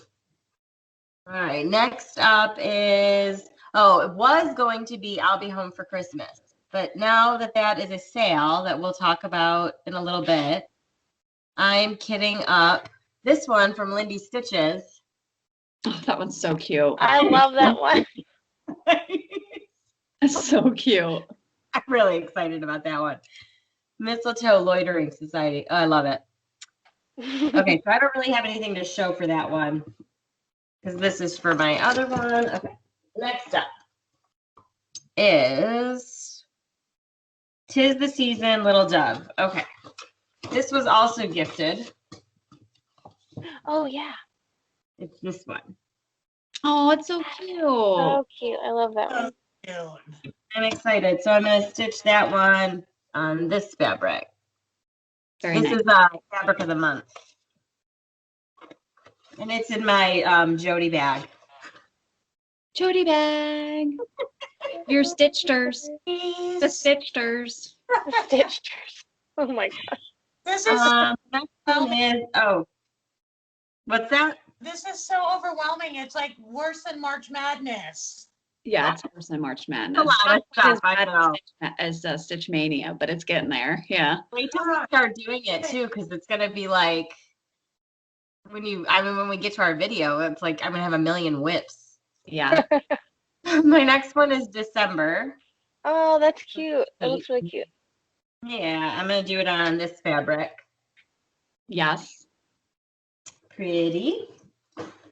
S2: right, next up is, it was going to be I'll Be Home for Christmas. But now that is a sale that we'll talk about in a little bit, I'm kitting up this one from Lindy Stitches.
S1: Oh, that one's so cute.
S4: I love that one.
S1: That's so cute.
S2: I'm really excited about that one. Mistletoe Loitering Society. Oh, I love it. Okay, so I don't really have anything to show for that one because this is for my other one. Okay, next up is Tis the Season, Little Dove. Okay, this was also gifted.
S4: Oh yeah.
S2: It's this one.
S1: Oh, it's so cute.
S4: So cute. I love that one.
S3: Cute.
S2: I'm excited. So I'm going to stitch that one on this fabric.
S1: Very
S2: This
S1: nice.
S2: is fabric of the month. And it's in my Jody bag.
S1: Jody bag. Your stitchters. The stitchters.
S4: The stitchers. Oh my god.
S3: This is
S2: Next one is, what's that?
S3: this is so overwhelming. It's like worse than March Madness.
S1: Yeah, it's worse than March Madness.
S2: A lot of stuff, I know.
S1: As Stitch Mania, but it's getting there. Yeah.
S2: Wait till we start doing it too, because it's gonna be like when we get to our video, it's like I'm gonna have a million whips.
S1: Yeah.
S2: My next one is December.
S4: Oh, that's cute. That looks really cute.
S2: Yeah, I'm gonna do it on this fabric.
S1: Yes.
S2: Pretty.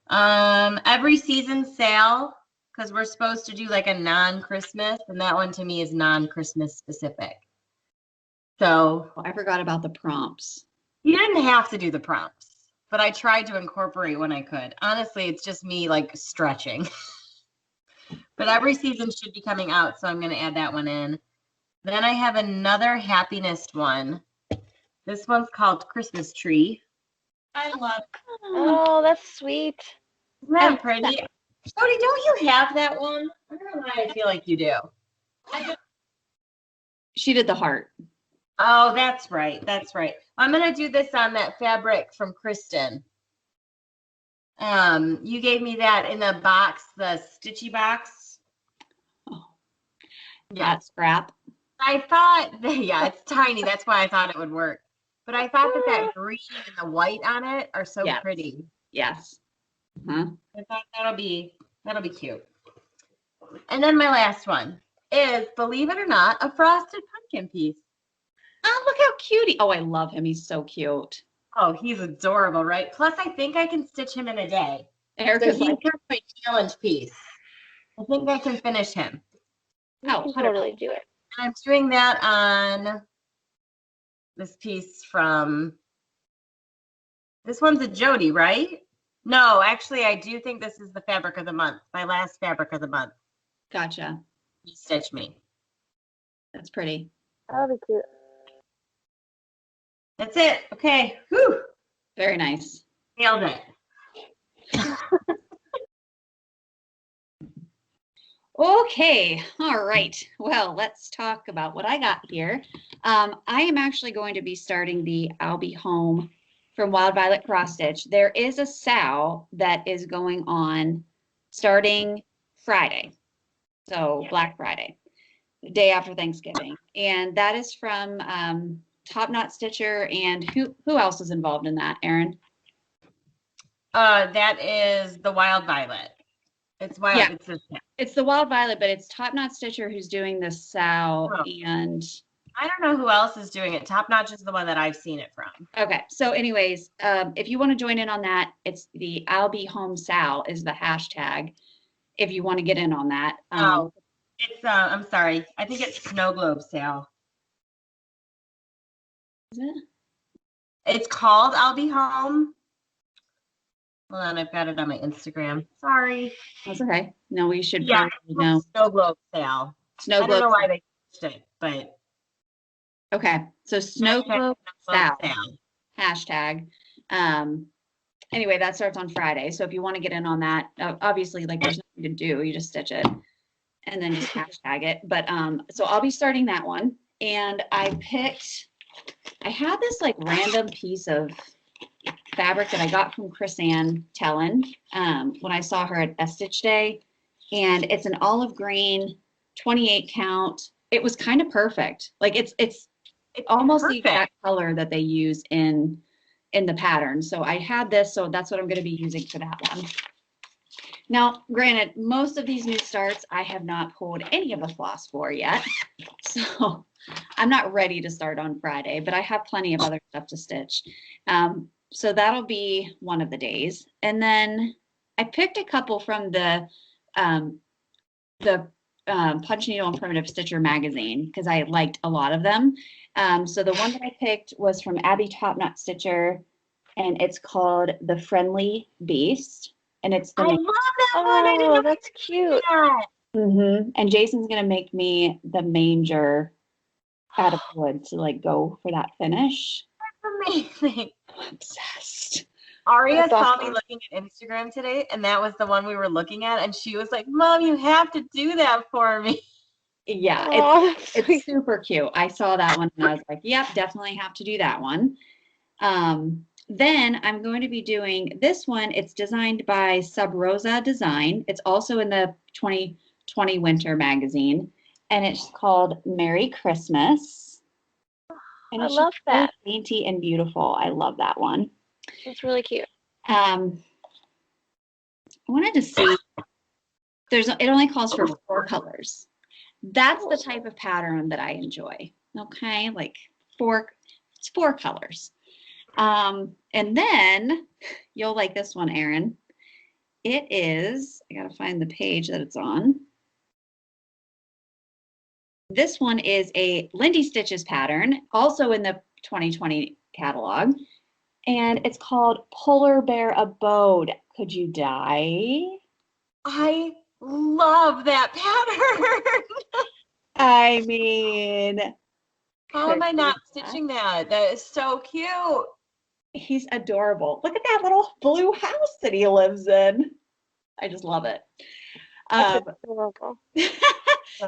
S2: Every season sale, because we're supposed to do like a non-Christmas, and that one to me is non-Christmas specific. So
S1: Oh, I forgot about the prompts.
S2: you didn't have to do the prompts, but I tried to incorporate when I could. Honestly, it's just me like stretching. But every season should be coming out, so I'm going to add that one in. Then I have another happiness one. This one's called Christmas Tree.
S3: I love
S4: Oh, that's sweet.
S2: Isn't that pretty? Jody, don't you have that one? I don't know why I feel like you do.
S1: She did the heart.
S2: Oh, that's right. That's right. I'm going to do this on that fabric from Kristen. You gave me that in the box, the Stitchy box.
S1: Oh,
S2: Yeah.
S1: that scrap.
S2: I thought, yeah, it's tiny. That's why I thought it would work. But I thought that green and the white on it are so
S1: Yes.
S2: pretty.
S1: Yes. Huh?
S2: I thought that'll be cute. And then my last one is, believe it or not, a frosted pumpkin piece.
S1: Oh, look how cute he. Oh, I love him. He's so cute.
S2: Oh, he's adorable, right? Plus, I think I can stitch him in a day. So
S1: Erica's
S2: he's
S1: like,
S2: my challenge piece. I think I can finish him.
S4: You
S1: oh,
S4: can
S1: 100%.
S4: totally do it.
S2: And I'm doing that on this piece from, this one's a Jody, right? No, actually, I do think this is the fabric of the month, my last fabric of the month.
S1: Gotcha.
S2: You stitch me.
S1: That's pretty.
S4: That'll be cute.
S2: That's it. Okay. Whew.
S1: Very nice.
S2: Nailed it.
S1: Okay, all right. Well, let's talk about what I got here. I am actually going to be starting the I'll Be Home from Wild Violet Cross Stitch. There is a sale that is going on starting Friday, so Black Friday, the day after Thanksgiving, and that is from Top Knot Stitcher. And who else is involved in that, Erin?
S2: That is the Wild Violet. It's wild.
S1: Yeah.
S2: It's just,
S1: It's the Wild Violet, but it's Top Knot Stitcher who's doing the sow.
S2: Oh.
S1: And
S2: I don't know who else is doing it. Top Notch is the one that I've seen it from.
S1: okay, so anyways, if you want to join in on that, it's the I'll Be Home Sal is the hashtag. If you want to get in on that,
S2: It's I'm sorry. I think it's Snow Globe sale.
S1: is it?
S2: It's called I'll Be Home. Hold on, I've got it on my Instagram. Sorry.
S1: That's okay. No, we should
S2: Yeah,
S1: probably know.
S2: Snow globe sale.
S1: Snow
S2: I don't know
S1: globe.
S2: why they changed it, but
S1: Okay, so snow globe
S2: sale.
S1: sale. Hashtag. Anyway, that starts on Friday. So if you want to get in on that, obviously, like there's nothing to do. You just stitch it and then just hashtag it. But so I'll be starting that one. And I had this like random piece of fabric that I got from Chris-Ann Tellen when I saw her at Stitch Day. And it's an olive green, 28 count. It was kind of perfect. Like it's almost the exact color that they use in the pattern. So I had this, so that's what I'm going to be using for that one. Now, granted, most of these new starts, I have not pulled any of the floss for yet. So I'm not ready to start on Friday, but I have plenty of other stuff to stitch. So that'll be one of the days. And then I picked a couple from the Punch Needle and Primitive Stitcher magazine because I liked a lot of them. So the one that I picked was from Abby Topknot Stitcher, and it's called The Friendly Beast. And it's the
S2: I love that one. I didn't know
S4: that's cute.
S1: And Jason's gonna make me the manger out of wood to like go for that finish.
S2: That's amazing.
S1: I'm obsessed.
S2: Aria
S4: That's
S2: saw
S4: awesome.
S2: me looking at Instagram today, and that was the one we were looking at, and she was like, "Mom, you have to do that for me."
S1: Yeah,
S4: Oh,
S1: it's super cute. I saw that one and I was like, yep, definitely have to do that one. Then I'm going to be doing this one. It's designed by Sub Rosa Design. It's also in the 2020 Winter magazine, and it's called Merry Christmas. And
S4: I
S1: it's
S4: love
S1: just so
S4: that.
S1: dainty and beautiful. I love that one.
S4: It's really cute.
S1: I wanted to see. It only calls for 4 colors. That's the type of pattern that I enjoy. Okay, like it's 4 colors. And then you'll like this one, Erin. It is, I gotta find the page that it's on. This one is a Lindy Stitches pattern, also in the 2020 catalog. And it's called Polar Bear Abode. Could you die?
S2: I love that pattern.
S1: I mean,
S2: How am I not stitching that? That is so cute.
S1: he's adorable. Look at that little blue house that he lives in. I just love it.
S4: That's adorable.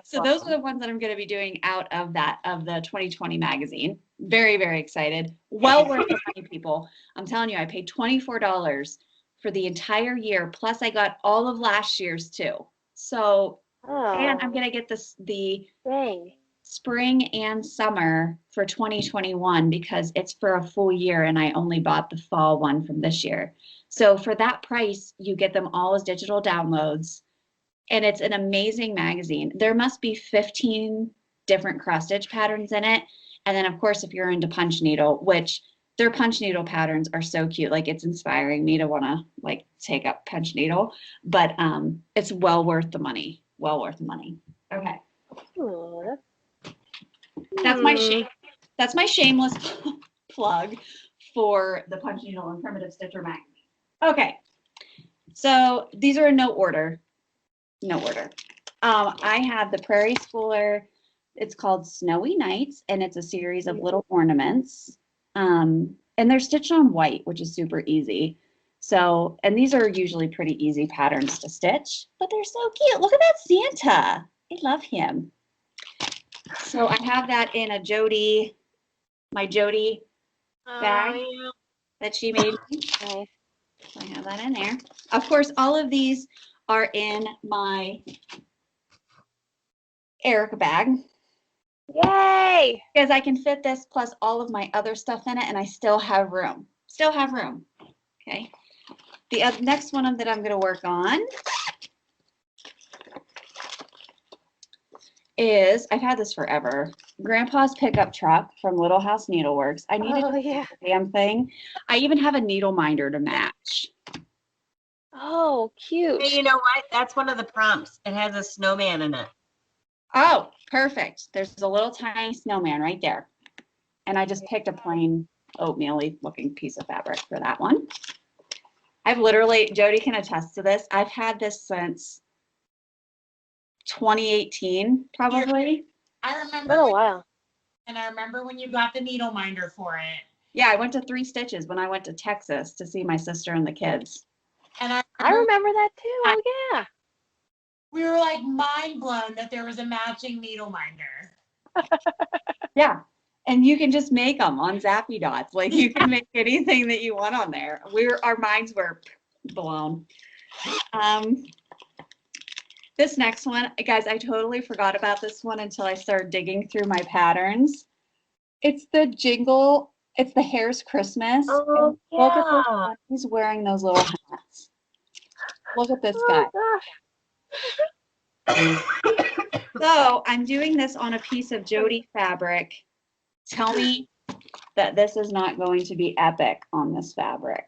S1: So those are the ones that I'm going to be doing out of the 2020 magazine. Very, very excited. Well worth the money, people. I'm telling you, I paid $24 for the entire year. Plus I got all of last year's too. So, and I'm going to get the
S4: Dang.
S1: spring and summer for 2021 because it's for a full year and I only bought the fall one from this year. So for that price, you get them all as digital downloads. And it's an amazing magazine. There must be 15 different cross stitch patterns in it. And then of course, if you're into punch needle, which their punch needle patterns are so cute, like it's inspiring me to want to like take up punch needle, but it's well worth the money. Well worth the money. Okay.
S4: Ooh,
S1: That's my shameless plug for the Punch Needle and Primitive Stitcher magazine. Okay. So these are in no order. No order. I have the Prairie Schooler. It's called Snowy Nights, and it's a series of little ornaments. And they're stitched on white, which is super easy. So, and these are usually pretty easy patterns to stitch, but they're so cute. Look at that Santa. I love him. So I have that in a Jody, my Jody bag that she made me.
S4: nice.
S1: So I have that in there. Of course, all of these are in my Erica bag
S4: Yay!
S1: because I can fit this plus all of my other stuff in it and I still have room. Still have room. Okay. The next one that I'm going to work on is, I've had this forever, Grandpa's pickup truck from Little House Needleworks. I needed
S4: yeah.
S1: the damn thing. I even have a needle minder to match.
S4: Oh, cute.
S2: Hey, you know what? That's one of the prompts. It has a snowman in it.
S1: Oh, perfect. There's a little tiny snowman right there. And I just picked a plain oatmeal-y looking piece of fabric for that one. I've literally, Jody can attest to this, I've had this since 2018, probably.
S3: I
S4: It's
S3: remember
S4: been a
S3: when,
S4: while.
S3: and I remember when you got the needle minder for it.
S1: Yeah, I went to 3 Stitches when I went to Texas to see my sister and the kids.
S3: And I
S4: I
S3: remember
S4: remember that too. Oh yeah.
S3: we were like mind blown that there was a matching needle minder.
S1: Yeah. And you can just make them on Zappy Dots. Like you can make anything that you want on there. Our minds were blown. This next one, guys, I totally forgot about this one until I started digging through my patterns. It's the jingle. It's the Hare's Christmas.
S2: Oh,
S1: And look at this
S2: yeah.
S1: one. He's wearing those little hats. Look at this guy.
S4: Oh gosh.
S1: So I'm doing this on a piece of Jody fabric. Tell me that this is not going to be epic on this fabric.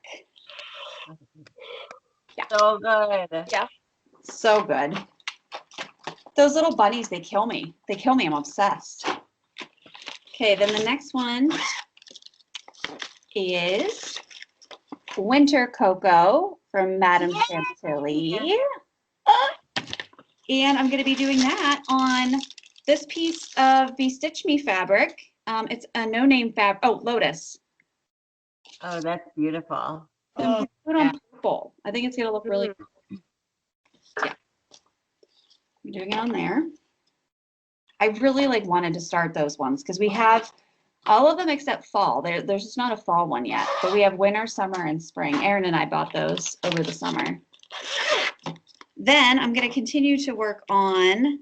S2: So good.
S4: Yeah.
S1: So good. Those little bunnies, they kill me. They kill me. I'm obsessed. Okay, then the next one is Winter Cocoa from Madame Chantilly. And I'm going to be doing that on this piece of the Stitch Me fabric. It's a no-name fabric. Oh, Lotus.
S2: Oh, that's beautiful.
S1: So I'm going to put it on purple. I think it's going to look really cool. Yeah. I'm doing it on there. I really wanted to start those ones because we have all of them except fall. There's just not a fall one yet, but we have winter, summer, and spring. Erin and I bought those over the summer. Then I'm going to continue to work on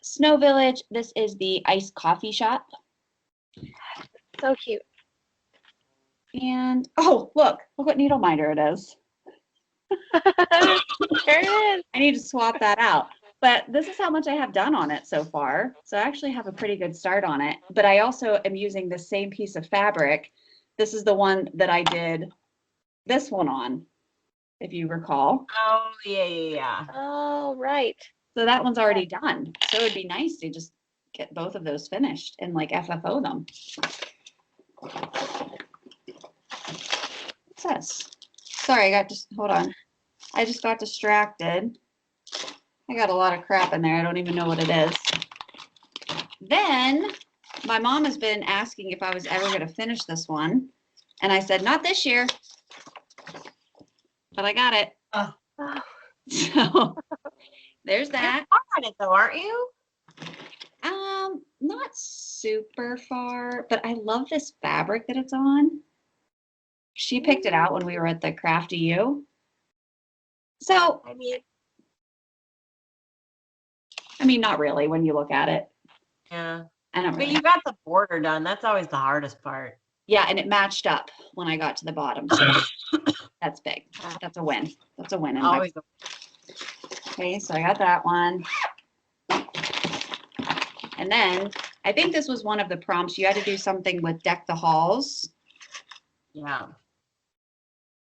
S1: Snow Village. This is the Iced Coffee Shop.
S4: So cute.
S1: And, oh, look what needle minder it is.
S4: There it is.
S1: I need to swap that out. But this is how much I have done on it so far. So I actually have a pretty good start on it. But I also am using the same piece of fabric. This is the one that I did this one on, if you recall.
S2: Oh, yeah.
S4: Oh, right.
S1: So that one's already done. So it would be nice to just get both of those finished and like FFO them. What's this? Sorry, hold on. I just got distracted. I got a lot of crap in there. I don't even know what it is. Then my mom has been asking if I was ever going to finish this one. And I said, not this year. But I got it.
S3: Oh.
S1: So there's that.
S2: You're far on it though, aren't you?
S1: Not super far, but I love this fabric that it's on. She picked it out when we were at the Crafty U. So, I mean, not really when you look at it.
S2: Yeah.
S1: I don't
S2: But
S1: really.
S2: you got the border done. That's always the hardest part.
S1: Yeah, and it matched up when I got to the bottom. So that's big. That's a win. That's a win. In
S2: Always.
S1: Okay, so I got that one. And then I think this was one of the prompts. You had to do something with Deck the Halls.
S2: Yeah.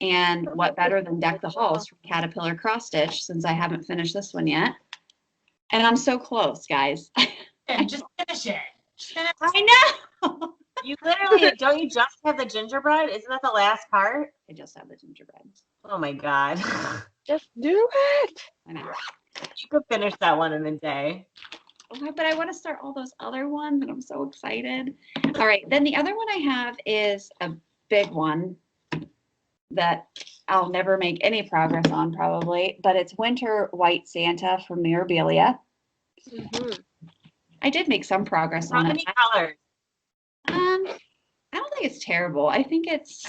S1: And what better than Deck the Halls from Caterpillar Cross Stitch, since I haven't finished this one yet. And I'm so close, guys.
S3: And just finish it.
S1: I know.
S2: You literally, don't you just have the gingerbread? Isn't that the last part?
S1: I just have the gingerbread.
S2: Oh my God.
S4: Just do it.
S1: I know.
S2: You could finish that one in a day.
S1: Oh, but I want to start all those other ones, and I'm so excited. All right, then the other one I have is a big one that I'll never make any progress on probably, but it's Winter White Santa from Mirabilia.
S4: Mm-hmm.
S1: I did make some progress
S2: How
S1: on
S2: many
S1: it.
S2: colors?
S1: I don't think it's terrible. I think it's.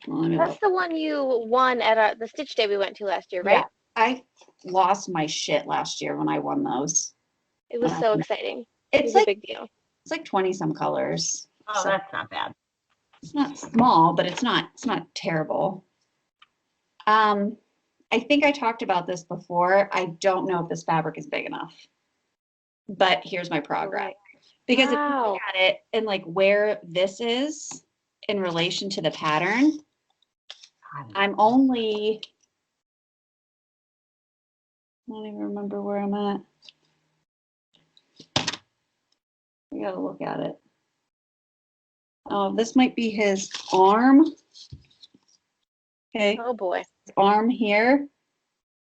S1: Well, let me
S4: That's
S1: look.
S4: the one you won at the Stitch Day we went to last year, right?
S1: Yeah, I lost my shit last year when I won those.
S4: It was so exciting. It
S1: It's
S4: was
S1: like
S4: a big deal.
S1: it's like 20 some colors.
S2: Oh,
S1: So
S2: that's not bad.
S1: it's not small, but it's not terrible. I think I talked about this before. I don't know if this fabric is big enough. But here's my progress.
S4: Right.
S1: Because if you
S4: Wow.
S1: look at it and like where this is in relation to the pattern, I'm only, I don't even remember where I'm at. I gotta look at it. Oh, this might be his arm. Okay,
S4: Oh boy.
S1: his arm here.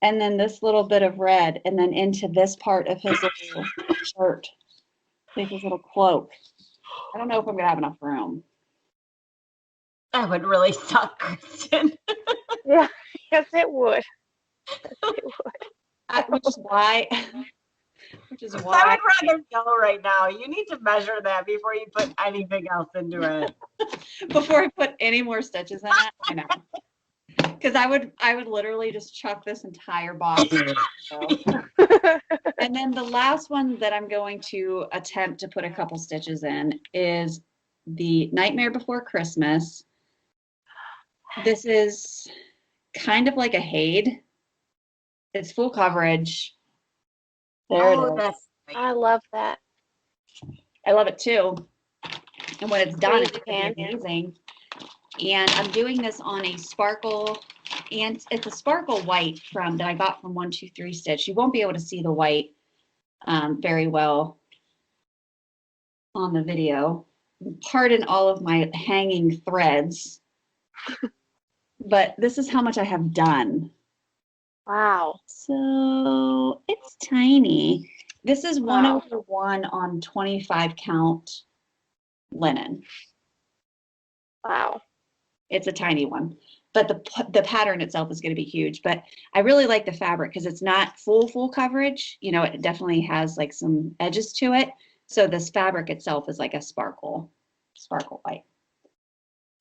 S1: And then this little bit of red, and then into this part of his little shirt, like his little cloak. I don't know if I'm gonna have enough room.
S2: That would really suck, Kristen.
S4: Yeah. Yes, it would. Yes, it would.
S1: Which is why, which is
S2: I
S1: why
S2: would rather go right now. You need to measure that before you put anything else into it.
S1: before I put any more stitches in it, I know. Because I would literally just chuck this entire box. And then the last one that I'm going to attempt to put a couple stitches in is the Nightmare Before Christmas. This is kind of like a Haid. It's full coverage. There it is.
S2: That's
S4: I love that.
S1: I love it too. And when it's done, it's
S4: Crazy
S1: gonna
S4: pan.
S1: be amazing. And I'm doing this on a sparkle, and it's a sparkle white from that I got from 123 Stitch. You won't be able to see the white very well on the video. Pardon all of my hanging threads, but this is how much I have done.
S4: Wow.
S1: So it's tiny. This is
S4: Wow.
S1: 1/1 on 25 count linen.
S4: Wow.
S1: It's a tiny one, but the pattern itself is going to be huge. But I really like the fabric because it's not full coverage. You know, it definitely has like some edges to it. So this fabric itself is like a sparkle white.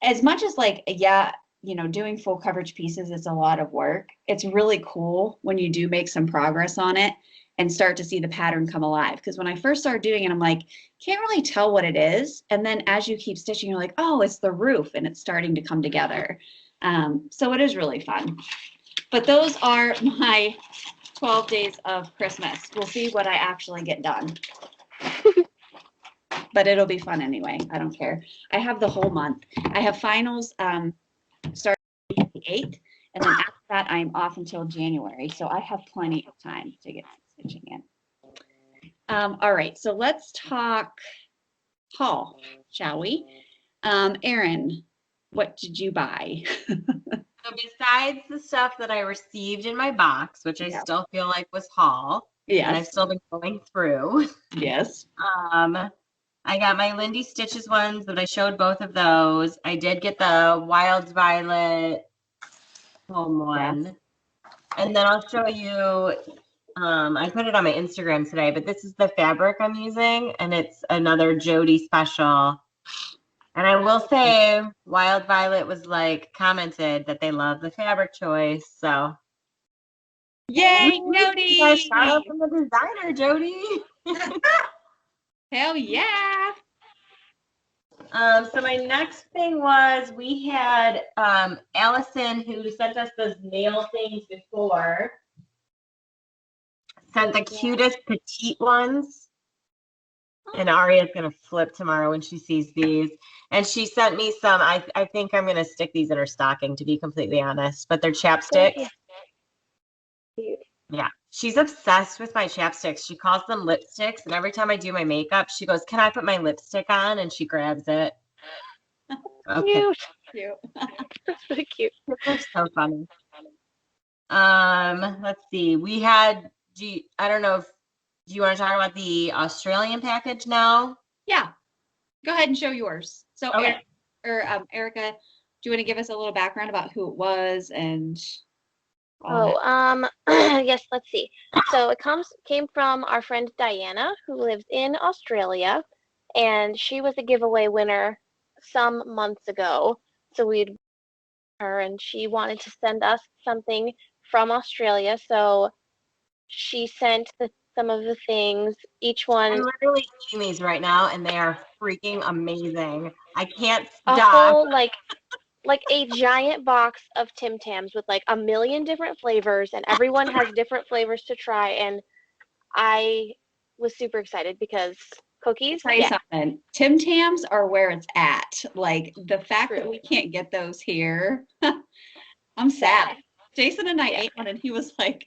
S1: As much as like, yeah, you know, doing full coverage pieces is a lot of work. It's really cool when you do make some progress on it and start to see the pattern come alive. Because when I first started doing it, I'm like, can't really tell what it is. And then as you keep stitching, you're like, oh, it's the roof, and it's starting to come together. So it is really fun. But those are my 12 days of Christmas. We'll see what I actually get done. But it'll be fun anyway. I don't care. I have the whole month. I have finals starting the 8th, and then after that, I'm off until January. So I have plenty of time to get stitching in. All right, so let's talk haul, shall we? Erin, what did you buy?
S2: So besides the stuff that I received in my box, which I
S1: Yeah.
S2: still feel like was haul, and I've
S1: Yes,
S2: still been going through,
S1: yes.
S2: I got my Lindy Stitches ones that I showed both of those. I did get the Wild Violet home one. And then I'll show you, I put it on my Instagram today, but this is the fabric I'm using, and it's another Jody special. And I will say, Wild Violet was like commented that they love the fabric choice. So,
S1: Yay,
S2: nice shout out
S1: Jody!
S2: from the designer, Jody.
S1: Hell yeah!
S2: So my next thing was we had Allison, who sent us those nail things before, sent the cutest petite ones. And Aria's gonna flip tomorrow when she sees these. And she sent me some. I think I'm gonna stick these in her stocking, to be completely honest. But they're chapsticks.
S4: Cute.
S2: Yeah, she's obsessed with my chapsticks. She calls them lipsticks, and every time I do my makeup, she goes, "Can I put my lipstick on?" And she grabs it. Okay,
S4: Cute.
S1: Cute.
S4: That's really cute.
S2: they're so funny. Let's see. We had. I don't know if do you want to talk about the Australian package now?
S1: Yeah, go ahead and show yours. So,
S2: Okay.
S1: Erica, do you want to give us a little background about who it was and all that?
S4: Yes, let's see. So it came from our friend Diana, who lives in Australia, and she was a giveaway winner some months ago. So we'd her, and she wanted to send us something from Australia. So she sent some of the things. Each one
S2: I'm literally eating these right now, and they are freaking amazing. I can't
S4: a
S2: stop.
S4: whole like a giant box of Tim Tams with like a million different flavors, and everyone has different flavors to try. And I was super excited because cookies,
S1: Tell you
S4: yeah,
S1: something. Tim Tams are where it's at. Like the fact that
S4: True.
S1: we can't get those here, I'm sad. Jason and I ate one, and he was like,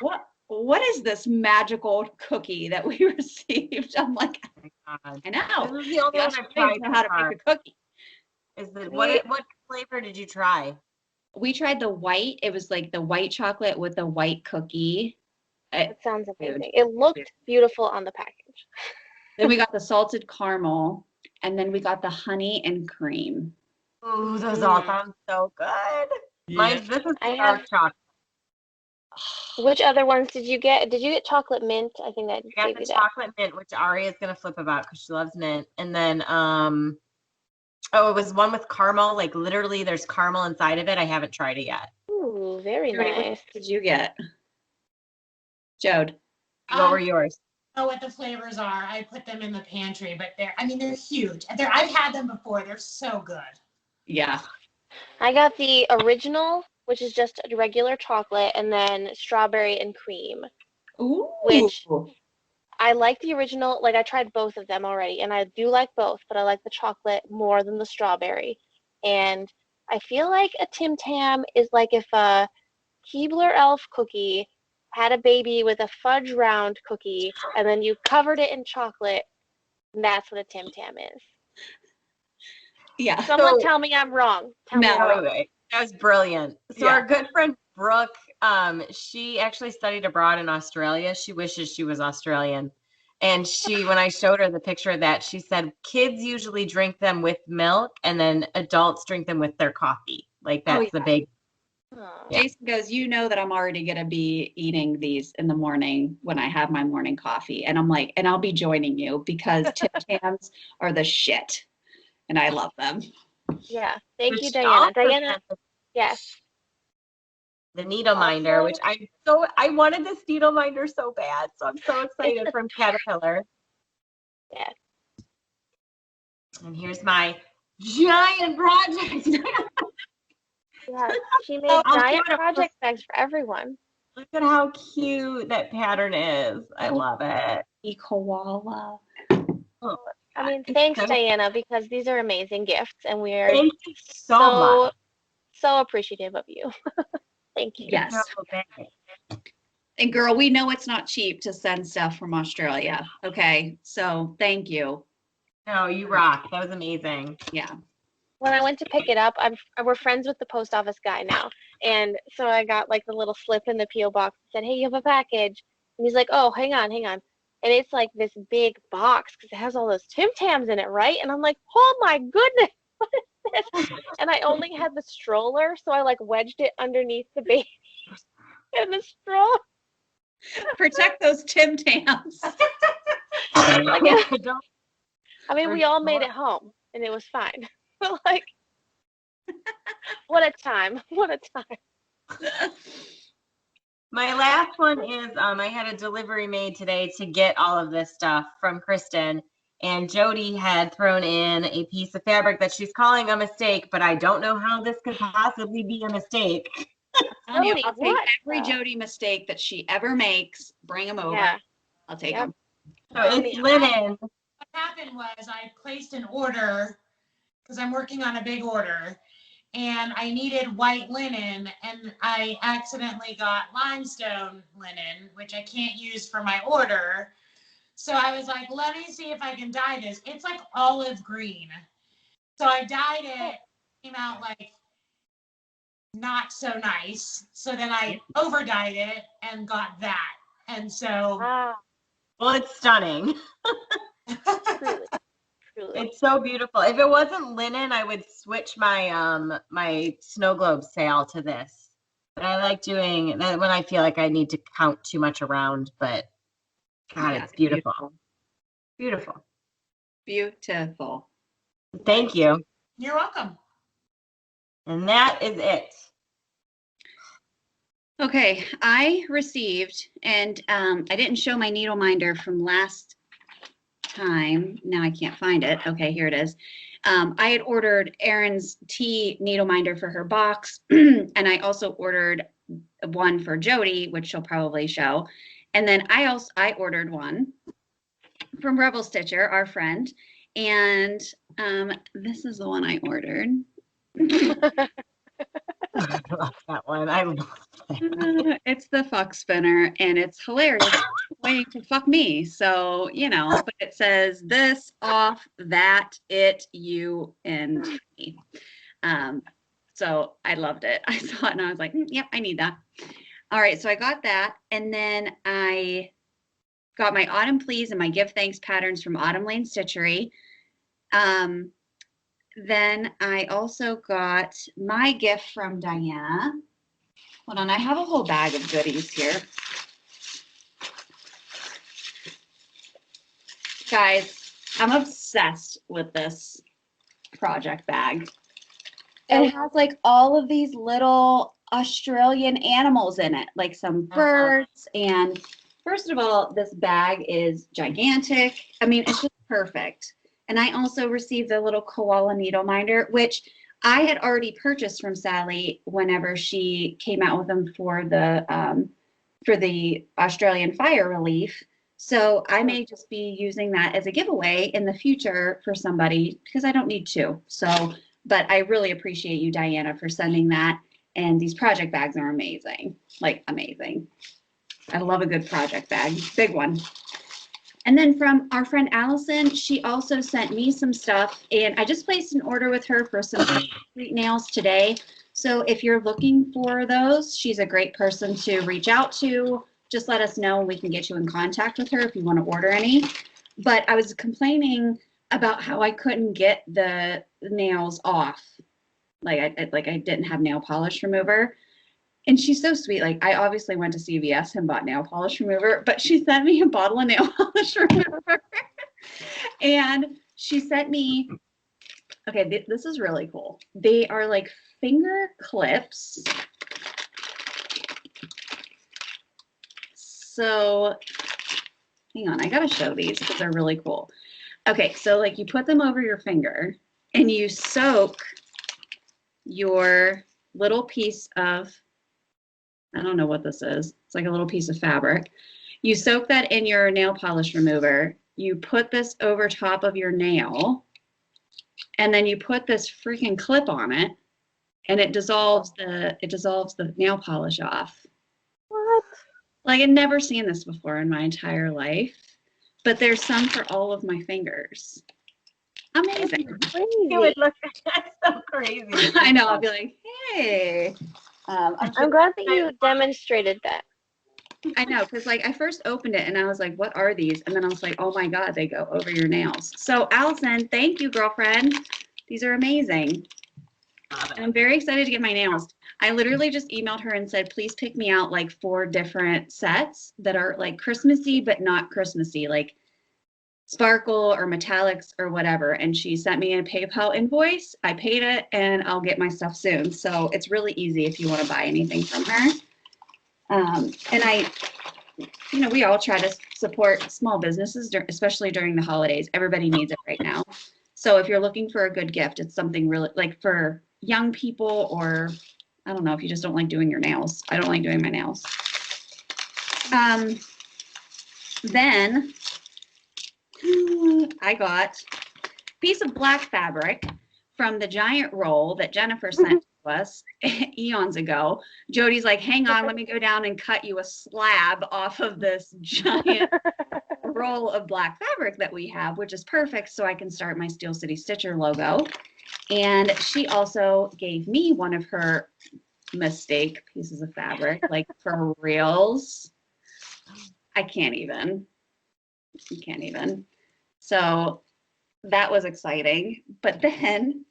S1: "What? what is this magical cookie that we received? I'm like,
S2: Oh my God.
S1: I know.
S2: This is the only
S1: The
S2: one I've
S1: Australians
S2: tried
S1: know
S2: so
S1: how to
S2: far.
S1: make a cookie.
S2: Is that
S4: We-
S2: what flavor did you try?
S1: We tried the white. It was like the white chocolate with the white cookie.
S4: That sounds
S1: Dude.
S4: amazing. It looked beautiful on the package.
S1: Then we got the salted caramel, and then we got the honey and cream.
S2: Ooh, those all
S4: Mm.
S2: sound so good.
S1: Yeah.
S2: This is
S4: I
S2: dark
S4: have-
S2: chocolate.
S4: Which other ones did you get? Did you get chocolate mint? I think that
S2: I got
S4: gave
S2: the
S4: you that.
S2: chocolate mint, which Ari is gonna flip about because she loves mint. And then oh, it was one with caramel. Like literally, there's caramel inside of it. I haven't tried it yet.
S4: Ooh, very
S1: Jody, what
S4: nice.
S1: did you get? Jode.
S2: What were yours?
S3: Know what the flavors are. I put them in the pantry, but they're huge. I've had them before. They're so good.
S1: Yeah.
S4: I got the original, which is just a regular chocolate, and then strawberry and cream.
S1: Ooh.
S4: Which- I like the original. Like I tried both of them already, and I do like both, but I like the chocolate more than the strawberry. And I feel like a Tim Tam is like if a Keebler Elf cookie had a baby with a fudge round cookie, and then you covered it in chocolate. And that's what a Tim Tam is.
S1: Yeah.
S4: Someone
S2: So-
S4: tell me I'm wrong. Tell me
S1: No.
S4: I'm
S2: Oh,
S4: wrong.
S2: wait. That was brilliant. So
S1: Yeah.
S2: our good friend Brooke, she actually studied abroad in Australia. She wishes she was Australian. And when I showed her the picture of that, she said kids usually drink them with milk and then adults drink them with their coffee. Like
S1: Oh,
S2: that's the big.
S4: Oh.
S2: Yeah.
S1: Jason goes, you know that I'm already going to be eating these in the morning when I have my morning coffee. And I'm like, and I'll be joining you because Tim Tams are the shit. And I love them.
S4: Yeah. Thank you,
S2: Which
S4: Diana.
S2: also
S4: Diana,
S2: has
S4: yes.
S2: the needle minder, which I wanted this needle minder so bad. So I'm so excited from Caterpillar.
S4: Yeah.
S2: And here's my giant project.
S4: Yeah. She made
S2: I'll
S4: giant
S2: do it.
S4: project bags for everyone.
S2: Look at how cute that pattern is. I love it.
S1: E koala.
S2: Oh,
S4: I mean,
S2: it's
S4: thanks,
S2: so-
S4: Diana, because these are amazing gifts, and we are
S2: Thank you so much.
S4: so appreciative of you. Thank you.
S1: Yes.
S2: No, thank-
S1: And girl, we know it's not cheap to send stuff from Australia. Okay. So thank you.
S2: No, you rock. That was amazing.
S1: Yeah.
S4: When I went to pick it up, we're friends with the post office guy now, and so I got like the little slip in the PO box that said, "Hey, you have a package," and he's like, "Oh, hang on," and it's like this big box because it has all those Tim Tams in it, right? And I'm like, "Oh my goodness, what is this?" And I only had the stroller, so I like wedged it underneath the baby in the stroller.
S1: Protect those Tim Tams.
S4: Like,
S2: Don't-
S4: I mean,
S2: For
S4: we all made
S2: sure.
S4: it home, and it was fine. But like, what a time! What a time!
S2: My last one is I had a delivery made today to get all of this stuff from Kristen, and Jody had thrown in a piece of fabric that she's calling a mistake, but I don't know how this could possibly be a mistake.
S1: I'll
S4: Jody,
S1: take
S4: what
S1: every
S4: the-
S1: Jody mistake that she ever makes, bring them over.
S4: Yeah.
S1: I'll take
S4: Yep.
S1: them.
S2: So
S4: I
S2: it's
S4: mean,
S2: linen.
S3: What happened was I placed an order because I'm working on a big order, and I needed white linen, and I accidentally got limestone linen, which I can't use for my order. So I was like, let me see if I can dye this. It's like olive green. So I dyed it, came out like not so nice. So then I over dyed it and got that. And so
S4: Wow,
S2: Well, it's stunning.
S4: truly, truly.
S2: It's so beautiful. If it wasn't linen, I would switch my my snow globe sail to this. But I like doing that when I feel like I need to count too much around. But God,
S1: Yeah,
S2: it's beautiful. Beautiful.
S1: Beautiful.
S2: Thank you.
S3: you're welcome.
S2: And that is it.
S1: Okay, I received, and I didn't show my needle minder from last time. Now I can't find it. Okay, here it is. I had ordered Erin's tea needle minder for her box, and I also ordered one for Jody, which she'll probably show. And then I ordered one from Rebel Stitcher, our friend, and this is the one I ordered.
S2: I love that one. I love
S1: It's the fuck spinner, and it's hilarious. Waiting to fuck me. So, but it says this, off, that, it, you, and me. So I loved it. I saw it and I was like, yep, I need that. All right, so I got that. And then I got my Autumn Please and my Give Thanks patterns from Autumn Lane Stitchery. Then I also got my gift from Diana. Hold on, I have a whole bag of goodies here. Guys, I'm obsessed with this project bag. It has like all of these little Australian animals in it, like some birds. And first of all, this bag is gigantic. I mean, it's just perfect. And I also received the little koala needle minder, which I had already purchased from Sally whenever she came out with them for the Australian fire relief. So I may just be using that as a giveaway in the future for somebody because I don't need to. So, but I really appreciate you, Diana, for sending that. And these project bags are amazing, like amazing. I love a good project bag, big one. And then from our friend Allison, she also sent me some stuff, and I just placed an order with her for some sweet nails today. So if you're looking for those, she's a great person to reach out to. Just let us know and we can get you in contact with her if you want to order any. But I was complaining about how I couldn't get the nails off. Like I didn't have nail polish remover. And she's so sweet. Like, I obviously went to CVS and bought nail polish remover, but she sent me a bottle of nail polish remover. And she sent me, okay, this is really cool. They are like finger clips. So, hang on, I gotta show these because they're really cool. Okay, so like you put them over your finger and you soak your little piece of, I don't know what this is. It's like a little piece of fabric. You soak that in your nail polish remover. You put this over top of your nail, and then you put this freaking clip on it, and it dissolves the nail polish off.
S4: What?
S1: Like, I'd never seen this before in my entire life, but there's some for all of my fingers. Amazing.
S2: It would look that's so crazy.
S1: I know. I'll be like, hey.
S4: I'm glad that you demonstrated that.
S1: I know, because like I first opened it and I was like, what are these? And then I was like, oh my God, they go over your nails. So Allison, thank you, girlfriend. These are amazing. I'm very excited to get my nails. I literally just emailed her and said, please pick me out like 4 different sets that are like Christmassy, but not Christmassy, like sparkle or metallics or whatever. And she sent me a PayPal invoice. I paid it and I'll get my stuff soon. So it's really easy if you want to buy anything from her. And we all try to support small businesses, especially during the holidays. Everybody needs it right now. So if you're looking for a good gift, it's something really like for young people, or I don't know, if you just don't like doing your nails. I don't like doing my nails. Then I got a piece of black fabric from the giant roll that Jennifer sent to us eons ago. Jody's like, hang on, let me go down and cut you a slab off of this giant roll of black fabric that we have, which is perfect so I can start my Steel City Stitcher logo. And she also gave me one of her mistake pieces of fabric, like for reals. I can't even. So that was exciting. But then,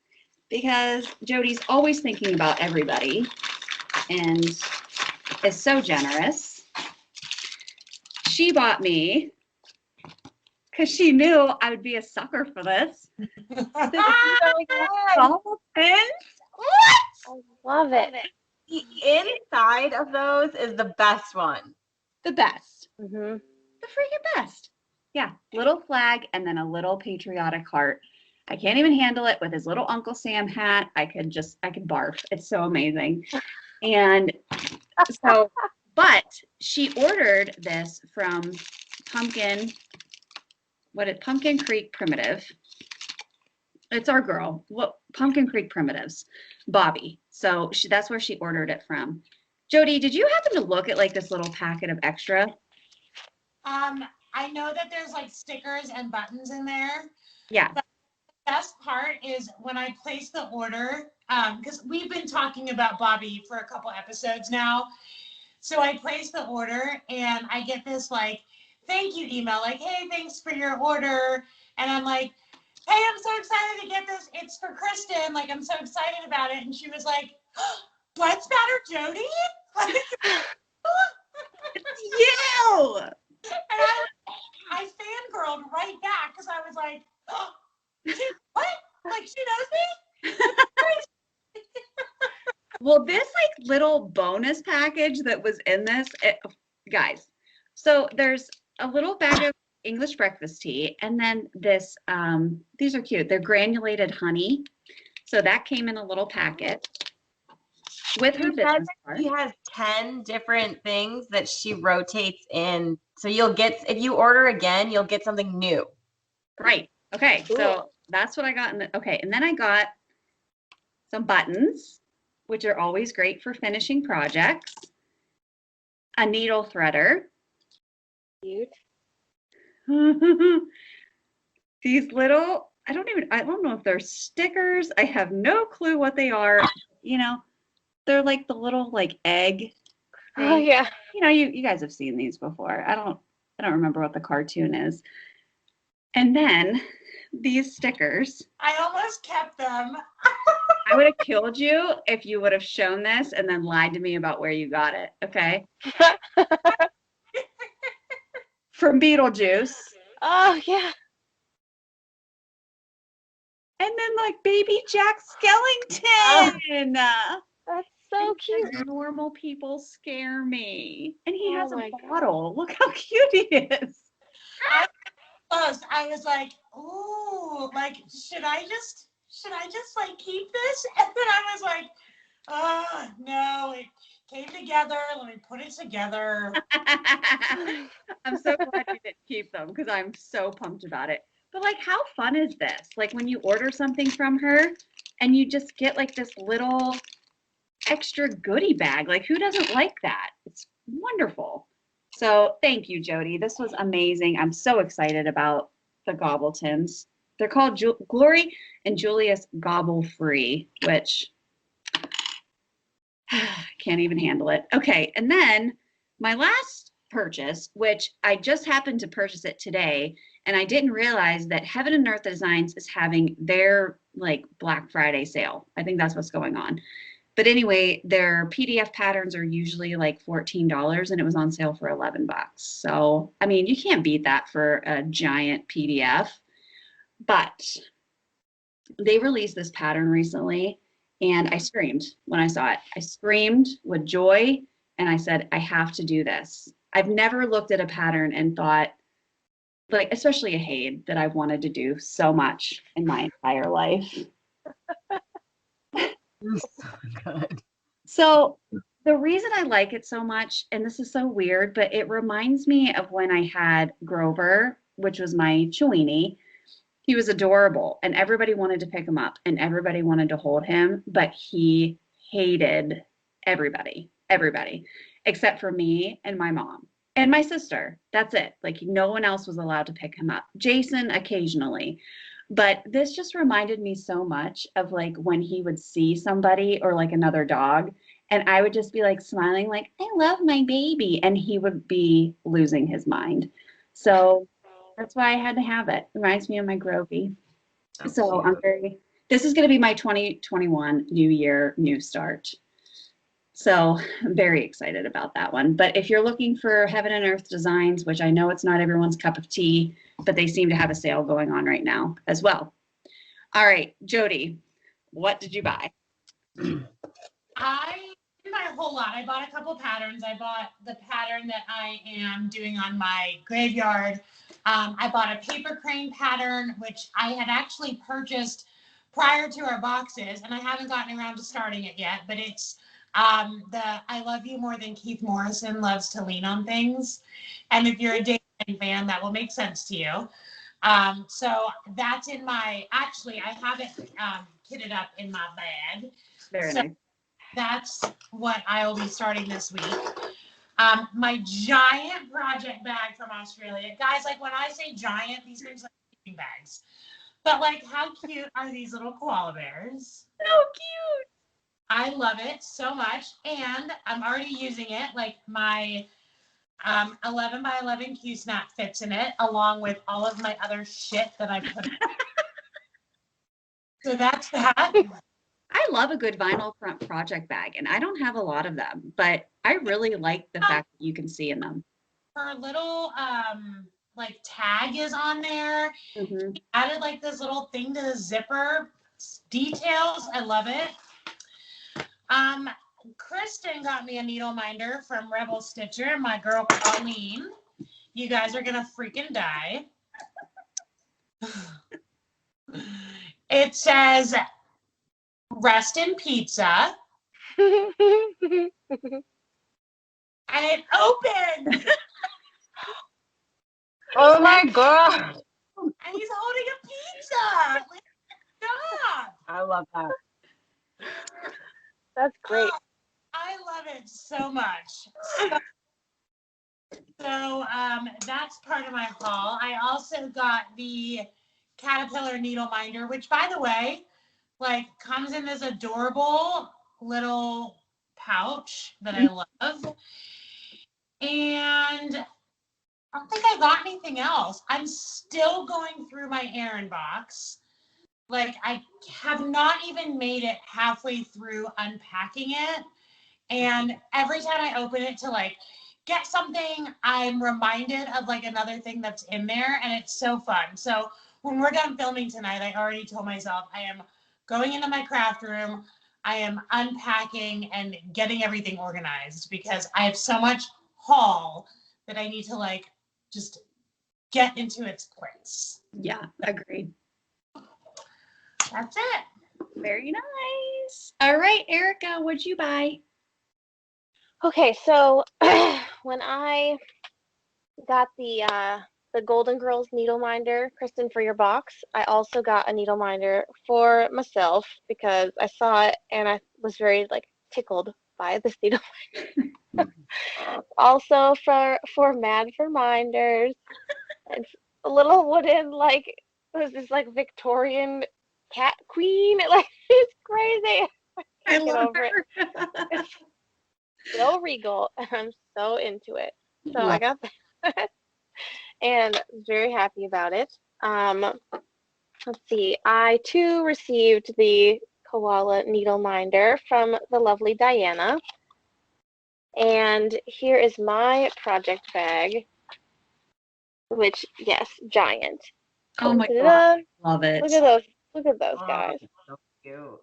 S1: because Jody's always thinking about everybody and is so generous, she bought me, because she knew I would be a sucker for this. Ball pins. What?
S4: I love it.
S2: The inside of those is the best one.
S1: The best.
S4: Mm-hmm.
S1: The freaking best. Yeah, little flag and then a little patriotic heart. I can't even handle it with his little Uncle Sam hat. I could barf. It's so amazing. And so, but she ordered this from Pumpkin Creek Primitive. It's our girl. Pumpkin Creek Primitives, Bobby. So that's where she ordered it from. Jody, did you happen to look at like this little packet of extra?
S3: I know that there's like stickers and buttons in there.
S1: Yeah.
S3: But the best part is when I place the order, because we've been talking about Bobby for a couple episodes now. So I place the order and I get this like thank you email, like, hey, thanks for your order. And I'm like, hey, I'm so excited to get this. It's for Kristen. Like, I'm so excited about it. And she was like, blood spatter Jody? Like,
S1: You!
S3: and I fangirled right back because I was like, oh, what? Like, she knows me?
S1: Well, this like little bonus package that was in this, guys, so there's a little bag of English breakfast tea, and then this, these are cute. They're granulated honey. So that came in a little packet with her business card.
S2: She has 10 different things that she rotates in. So you'll get, if you order again, you'll get something new.
S1: Right. Okay.
S4: Cool.
S1: So that's what I got. Okay. And then I got some buttons, which are always great for finishing projects, a needle threader.
S4: Cute.
S1: These little, I don't know if they're stickers. I have no clue what they are. You know, they're like the little like egg
S4: Oh
S1: thing.
S4: yeah.
S1: You know, you guys have seen these before. I don't remember what the cartoon is. And then these stickers.
S3: I almost kept them.
S1: I would have killed you if you would have shown this and then lied to me about where you got it. Okay. From Beetlejuice.
S4: Oh yeah.
S1: And then like baby Jack Skellington.
S4: That's so cute.
S1: Normal people scare me. And he
S4: Oh
S1: has
S4: my
S1: a
S4: God.
S1: bottle. Look how cute he is.
S3: I was like, ooh, like, should I just like keep this? And then I was like, oh no, it came together. Let me put it together.
S1: I'm so glad you didn't keep them because I'm so pumped about it. But like, how fun is this? Like when you order something from her and you just get like this little extra goodie bag. Like who doesn't like that? It's wonderful. So thank you, Jody. This was amazing. I'm so excited about the Gobbletons. They're called Glory and Julius Gobble Free, which can't even handle it. Okay, and then my last purchase, which I just happened to purchase it today, and I didn't realize that Heaven and Earth Designs is having their like Black Friday sale. I think that's what's going on. But anyway, their PDF patterns are usually like $14 and it was on sale for 11 bucks. So, I mean, you can't beat that for a giant PDF. But they released this pattern recently and I screamed when I saw it. I screamed with joy and I said, I have to do this. I've never looked at a pattern and thought, like, especially a Haid that I've wanted to do so much in my entire life.
S2: So good.
S1: So the reason I like it so much, and this is so weird, but it reminds me of when I had Grover, which was my Chiweenie. He was adorable and everybody wanted to pick him up and everybody wanted to hold him, but he hated everybody, except for me and my mom and my sister. That's it. Like no one else was allowed to pick him up. Jason occasionally. But this just reminded me so much of like when he would see somebody or like another dog and I would just be like smiling like, I love my baby. And he would be losing his mind. So that's why I had to have it. Reminds me of my Grovey. So this is going to be my 2021 new year, new start. So I'm very excited about that one. But if you're looking for Heaven and Earth Designs, which I know it's not everyone's cup of tea, but they seem to have a sale going on right now as well. All right, Jody, what did you buy?
S3: I did my whole lot. I bought a couple patterns. I bought the pattern that I am doing on my graveyard. I bought a paper crane pattern, which I had actually purchased prior to our boxes, and I haven't gotten around to starting it yet, but it's the I Love You More Than Keith Morrison Loves to Lean on Things. And if you're a Dave fan, that will make sense to you. So that's in my, actually, I have it kitted up in my bag.
S1: Very
S3: So
S1: nice.
S3: that's what I will be starting this week. My giant project bag from Australia. Guys, like when I say giant, these things are like sleeping bags. But like, how cute are these little koala bears?
S1: So cute.
S3: I love it so much. And I'm already using it. Like my 11 by 11 Q-snap fits in it, along with all of my other shit that I put in. So that's that.
S1: I love a good vinyl front project bag, and I don't have a lot of them, but I really like the fact that you can see in them.
S3: Her little like tag is on there.
S1: Mm-hmm.
S3: Added like this little thing to the zipper. Details, I love it. Kristen got me a needle minder from Rebel Stitcher, and my girl Colleen. You guys are gonna freaking die. It says rest in pizza. And it opened.
S2: Oh my god.
S3: And he's holding a pizza. Like, God.
S2: I love that.
S4: That's great.
S3: I love it so much. So that's part of my haul. I also got the Caterpillar needle minder, which, by the way, like comes in this adorable little pouch that I love. And I don't think I got anything else. I'm still going through my errand box. Like, I have not even made it halfway through unpacking it. And every time I open it to like get something, I'm reminded of like another thing that's in there, and it's so fun. So when we're done filming tonight, I already told myself I am going into my craft room. I am unpacking and getting everything organized because I have so much haul that I need to like just get into its place.
S1: Yeah, agreed.
S3: That's it.
S1: Very nice. All right, Erica, what'd you buy?
S4: Okay, so when I got the Golden Girls needle minder, Kristen, for your box, I also got a needle minder for myself because I saw it and I was very like tickled by this needle minder. Also for Mad for Minders, it's a little wooden like it was this like Victorian cat queen. Like it's crazy.
S1: I
S4: Get
S1: love
S4: over it.
S1: her.
S4: It's so regal, and I'm so into it. So I got that, and very happy about it. Let's see. I too received the koala needle minder from the lovely Diana, and here is my project bag, which yes, giant.
S1: Oh my
S4: Ta-da.
S1: God, love it.
S4: Look at those! Look at those
S2: Oh,
S4: guys.
S2: so cute.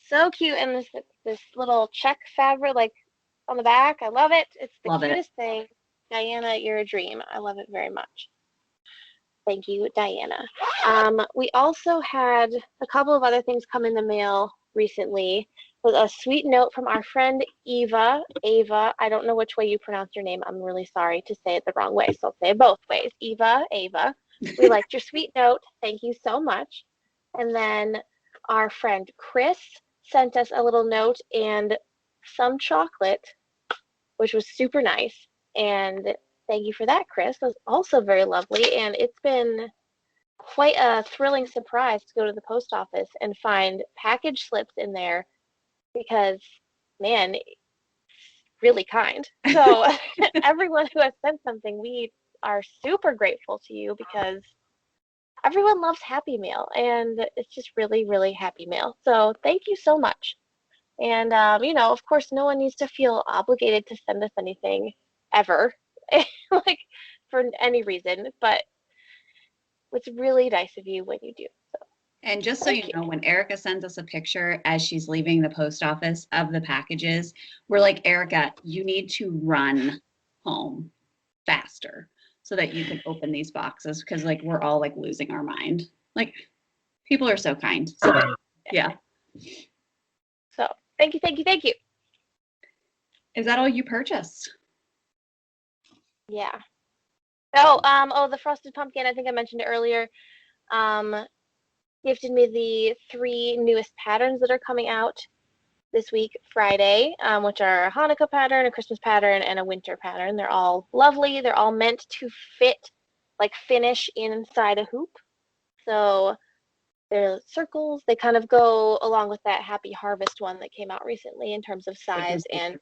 S4: So cute, and this little check fabric like on the back. I love it. It's the
S1: Love it.
S4: cutest thing. Diana, you're a dream. I love it very much. Thank you, Diana. We also had a couple of other things come in the mail recently. With a sweet note from our friend Ava. Ava, I don't know which way you pronounce your name. I'm really sorry to say it the wrong way, so I'll say it both ways. Ava, we liked your sweet note. Thank you so much. And then our friend Chris sent us a little note and some chocolate, which was super nice. And thank you for that, Chris. It was also very lovely. And it's been quite a thrilling surprise to go to the post office and find package slips in there because, man, really kind. So everyone who has sent something, we are super grateful to you because everyone loves Happy Mail, and it's just really, really Happy Mail. So thank you so much. And, of course, no one needs to feel obligated to send us anything ever, like for any reason, but it's really nice of you when you do. So
S1: And just so you know, when Erica sends us a picture as she's leaving the post office of the packages, we're like, Erica, you need to run home faster so that you can open these boxes because like we're all like losing our mind. Like people are so kind. So yeah.
S4: So thank you, thank you, thank you.
S1: Is that all you purchased?
S4: Yeah. Oh, the frosted pumpkin, I think I mentioned it earlier. Gifted me the 3 newest patterns that are coming out this week, Friday, which are a Hanukkah pattern, a Christmas pattern, and a winter pattern. They're all lovely. They're all meant to fit, like finish inside a hoop. So they're circles. They kind of go along with that Happy Harvest one that came out recently in terms of size and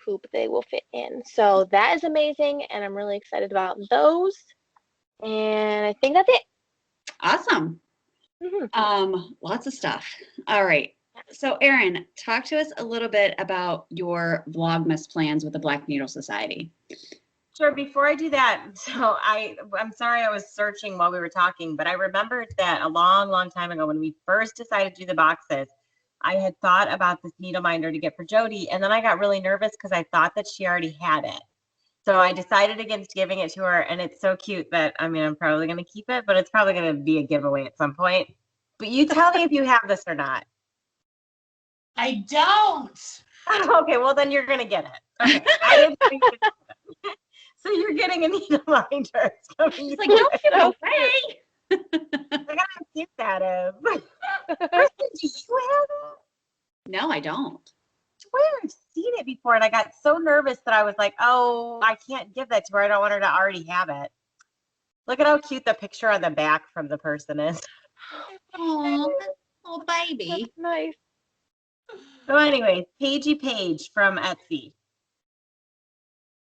S4: hoop they will fit in. So that is amazing, and I'm really excited about those. And I think that's it.
S1: Awesome. Lots of stuff. All right. So Erin, talk to us a little bit about your Vlogmas plans with the Black Needle Society.
S2: Sure. Before I do that, so I'm sorry I was searching while we were talking, but I remembered that a long, long time ago when we first decided to do the boxes, I had thought about this needle minder to get for Jody, and then I got really nervous because I thought that she already had it. So I decided against giving it to her, and it's so cute that, I mean, I'm probably going to keep it, but it's probably going to be a giveaway at some point. But you tell me if you have this or not.
S3: I don't.
S2: Okay, well, then you're going to get it. Okay, I didn't think you did. So you're getting a needle minder. So
S1: She's like, don't give it away.
S2: Look at how cute that is. Kristen, do you have it?
S1: No, I don't.
S2: I swear I've seen it before, and I got so nervous that I was like, oh, I can't give that to her. I don't want her to already have it. Look at how cute the picture on the back from the person is.
S1: Oh, little baby.
S4: That's nice.
S2: So anyways, Pagey Page from Etsy.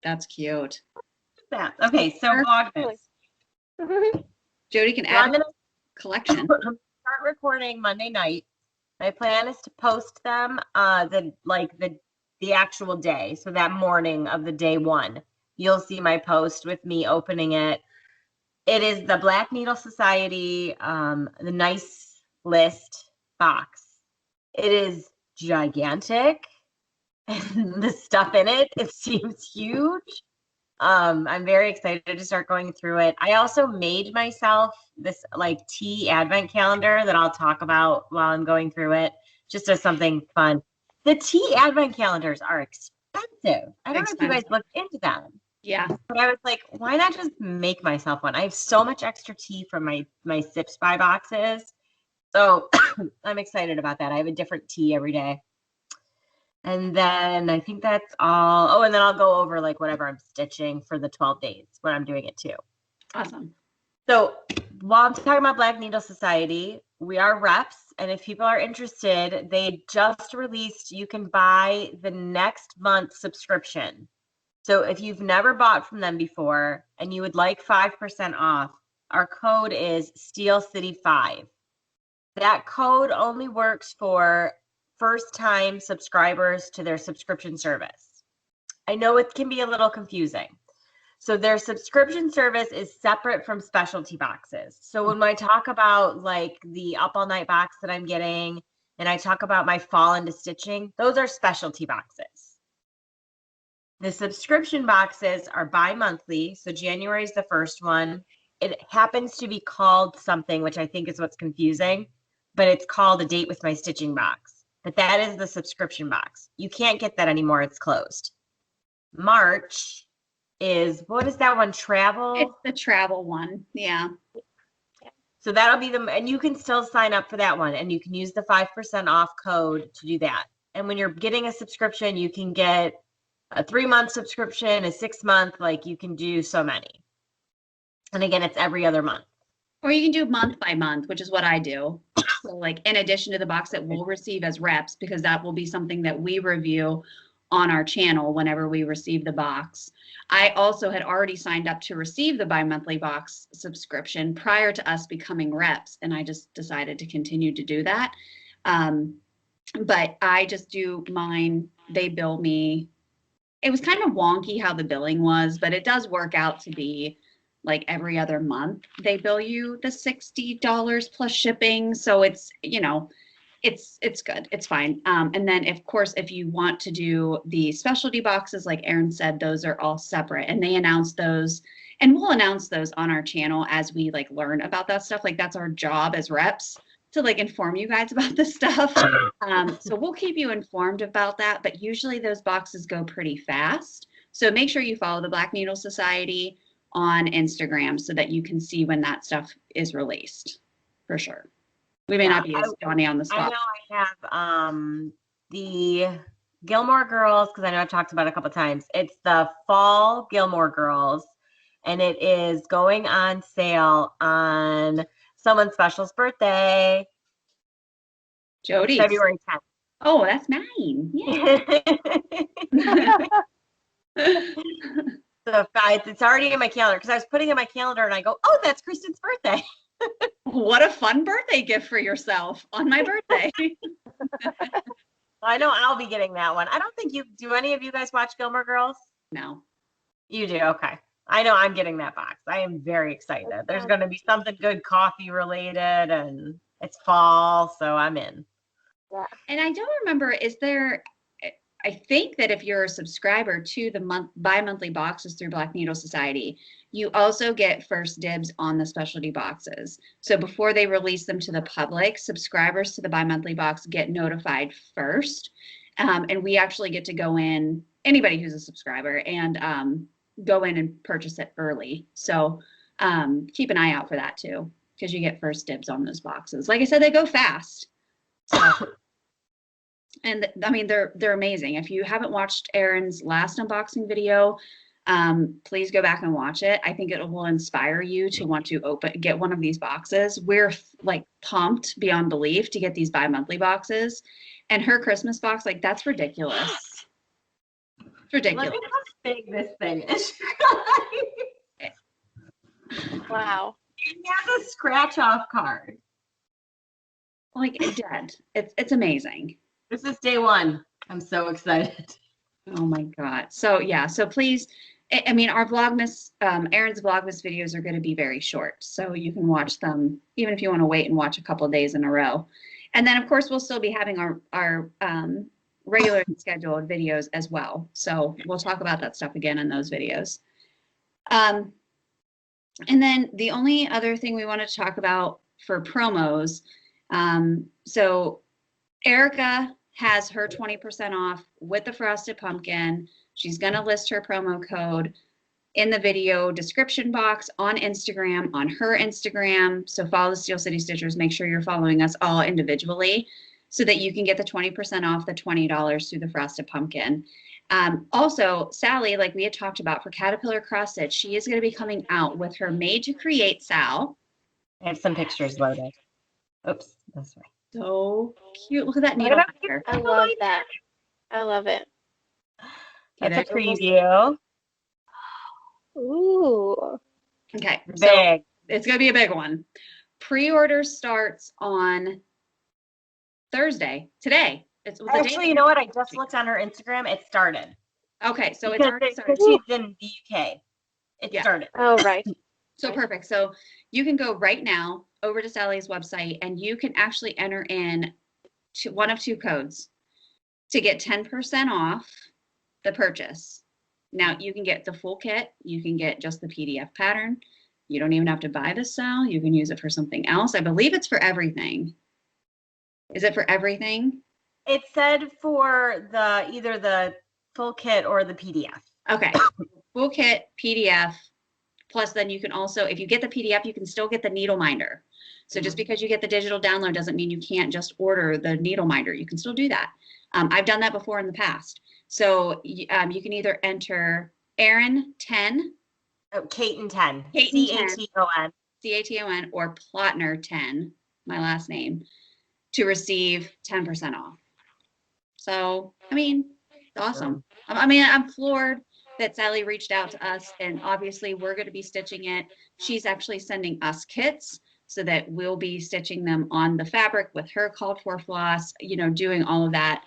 S1: That's cute.
S2: That. Okay, so Vlogmas.
S1: Jody can
S2: So
S1: add
S2: I'm going
S1: collection.
S2: to start recording Monday night. My plan is to post them the actual day. So that morning of the day one, you'll see my post with me opening it. It is the Black Needle Society, the nice list box. It is gigantic. The stuff in it, it seems huge. I'm very excited to start going through it. I also made myself this like tea advent calendar that I'll talk about while I'm going through it, just as something fun. The tea advent calendars are expensive. I don't know if you guys looked into them.
S1: Yeah.
S2: But I was like, why not just make myself one? I have so much extra tea from my Sips by boxes. So I'm excited about that. I have a different tea every day. And then I think that's all. Oh, and then I'll go over like whatever I'm stitching for the 12 days when I'm doing it too.
S1: Awesome.
S2: So while I'm talking about Black Needle Society, we are reps. And if people are interested, they just released, you can buy the next month's subscription. So if you've never bought from them before and you would like 5% off, our code is Steel City 5. That code only works for first-time subscribers to their subscription service. I know it can be a little confusing. So their subscription service is separate from specialty boxes. So when I talk about like the Up All Night box that I'm getting, and I talk about my Fall into Stitching, those are specialty boxes. The subscription boxes are bi-monthly. So January is the first one. It happens to be called something, which I think is what's confusing, but it's called A Date with My Stitching box. But that is the subscription box. You can't get that anymore. It's closed. March is, what is that one? Travel?
S1: It's the travel one. Yeah.
S2: So that'll be and you can still sign up for that one, and you can use the 5% off code to do that. And when you're getting a subscription, you can get a 3-month subscription, a 6-month, like you can do so many. And again, it's every other month.
S1: Or you can do month by month, which is what I do. So like in addition to the box that we'll receive as reps, because that will be something that we review on our channel whenever we receive the box. I also had already signed up to receive the bi-monthly box subscription prior to us becoming reps, and I just decided to continue to do that. But I just do mine, they bill me. It was kind of wonky how the billing was, but it does work out to be like every other month they bill you the $60 plus shipping. So it's, you know, it's good. It's fine. And then of course, if you want to do the specialty boxes, like Erin said, those are all separate, and they announce those, and we'll announce those on our channel as we like learn about that stuff. Like that's our job as reps, to like inform you guys about this stuff. So we'll keep you informed about that, but usually those boxes go pretty fast. So make sure you follow the Black Needle Society on Instagram so that you can see when that stuff is released, for sure. We may not be as Johnny on the
S2: I
S1: spot.
S2: know I have the Gilmore Girls, because I know I've talked about it a couple times. It's the fall Gilmore Girls, and it is going on sale on someone's special's birthday,
S1: Jody.
S2: February 10th.
S1: Oh, that's mine. Yeah.
S2: So it's already in my calendar because I was putting in my calendar and I go, oh, that's Kristen's birthday.
S1: What a fun birthday gift for yourself on my birthday.
S2: I know I'll be getting that one. I don't think do any of you guys watch Gilmore Girls?
S1: No.
S2: You do? Okay. I know I'm getting that box. I am very excited. There's going to be something good coffee related and it's fall, so I'm in.
S4: Yeah.
S1: And I don't remember, I think that if you're a subscriber to the bi-monthly boxes through Black Needle Society, you also get first dibs on the specialty boxes. So before they release them to the public, subscribers to the bi-monthly box get notified first. And we actually get to go in, anybody who's a subscriber, and go in and purchase it early. So keep an eye out for that too, because you get first dibs on those boxes. Like I said, they go fast. So. And I mean, they're amazing. If you haven't watched Erin's last unboxing video, please go back and watch it. I think it will inspire you to want to get one of these boxes. We're like pumped beyond belief to get these bi-monthly boxes. And her Christmas box, like, that's ridiculous. It's ridiculous.
S2: Look at how big this thing is.
S4: Wow.
S2: It has a scratch off card.
S1: Like, dead. It's amazing.
S2: This is day one. I'm so excited.
S1: Oh my God. So yeah, so please, I mean, our Vlogmas, Erin's Vlogmas videos are going to be very short. So you can watch them, even if you want to wait and watch a couple of days in a row. And then of course, we'll still be having our regular scheduled videos as well. So we'll talk about that stuff again in those videos. And then the only other thing we wanted to talk about for promos. So Erica has her 20% off with the Frosted Pumpkin. She's going to list her promo code in the video description box on Instagram, on her Instagram. So follow the Steel City Stitchers. Make sure you're following us all individually so that you can get the 20% off the $20 through the Frosted Pumpkin. Also, Sally, like we had talked about for Caterpillar Cross Stitch, she is going to be coming out with her Made to Create Sal.
S2: I have some pictures loaded. Oops, that's right.
S1: So cute. Look at that needle marker.
S4: I love that. I love it.
S2: That's a preview.
S4: Ooh.
S1: Okay.
S2: Big.
S1: So it's going to be a big one. Pre-order starts on Thursday, today.
S2: Actually, you know what? I just looked on her Instagram. It started.
S1: Okay, so it's already started.
S2: Because she's in the UK. It started.
S4: Oh, right.
S1: So perfect. So you can go right now over to Sally's website and you can actually enter in one of two codes to get 10% off the purchase. Now you can get the full kit. You can get just the PDF pattern. You don't even have to buy the Sal. You can use it for something else. I believe it's for everything. Is it for everything?
S2: It said for either the full kit or the PDF.
S1: Okay. Full kit, PDF. Plus, then you can also, if you get the PDF, you can still get the needle minder. So just because you get the digital download doesn't mean you can't just order the needle minder. You can still do that. I've done that before in the past. So you can either enter Erin 10.
S2: Oh, Caton 10.
S1: Caton 10.
S2: C-A-T-O-N.
S1: C-A-T-O-N or Plotner 10, my last name, to receive 10% off. So, I mean, it's awesome. I mean, I'm floored that Sally reached out to us, and obviously we're going to be stitching it. She's actually sending us kits so that we'll be stitching them on the fabric with her called for floss, you know, doing all of that.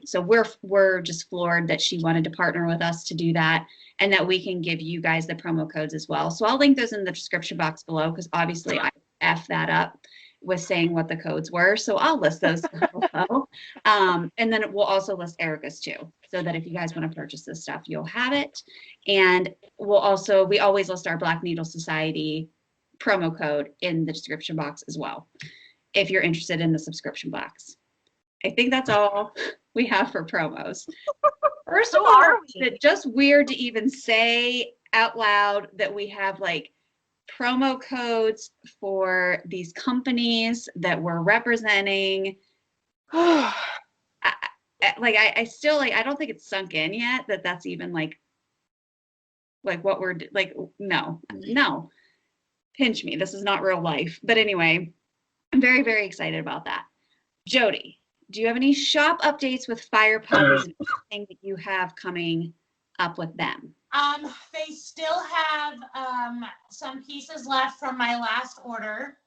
S1: So we're just floored that she wanted to partner with us to do that and that we can give you guys the promo codes as well. So I'll link those in the description box below because obviously I F that up with saying what the codes were. So I'll list those below. And then we'll also list Erica's too, so that if you guys want to purchase this stuff, you'll have it. And we always list our Black Needle Society promo code in the description box as well, if you're interested in the subscription box. I think that's all we have for promos. First of all, it's just weird to even say out loud that we have like promo codes for these companies that we're representing. like I still like I don't think it's sunk in yet that that's even like what we're like. No, pinch me. This is not real life. But anyway, I'm very, very excited about that. Jody, do you have any shop updates with Fire Puppies and anything that you have coming up with them?
S3: They still have some pieces left from my last order.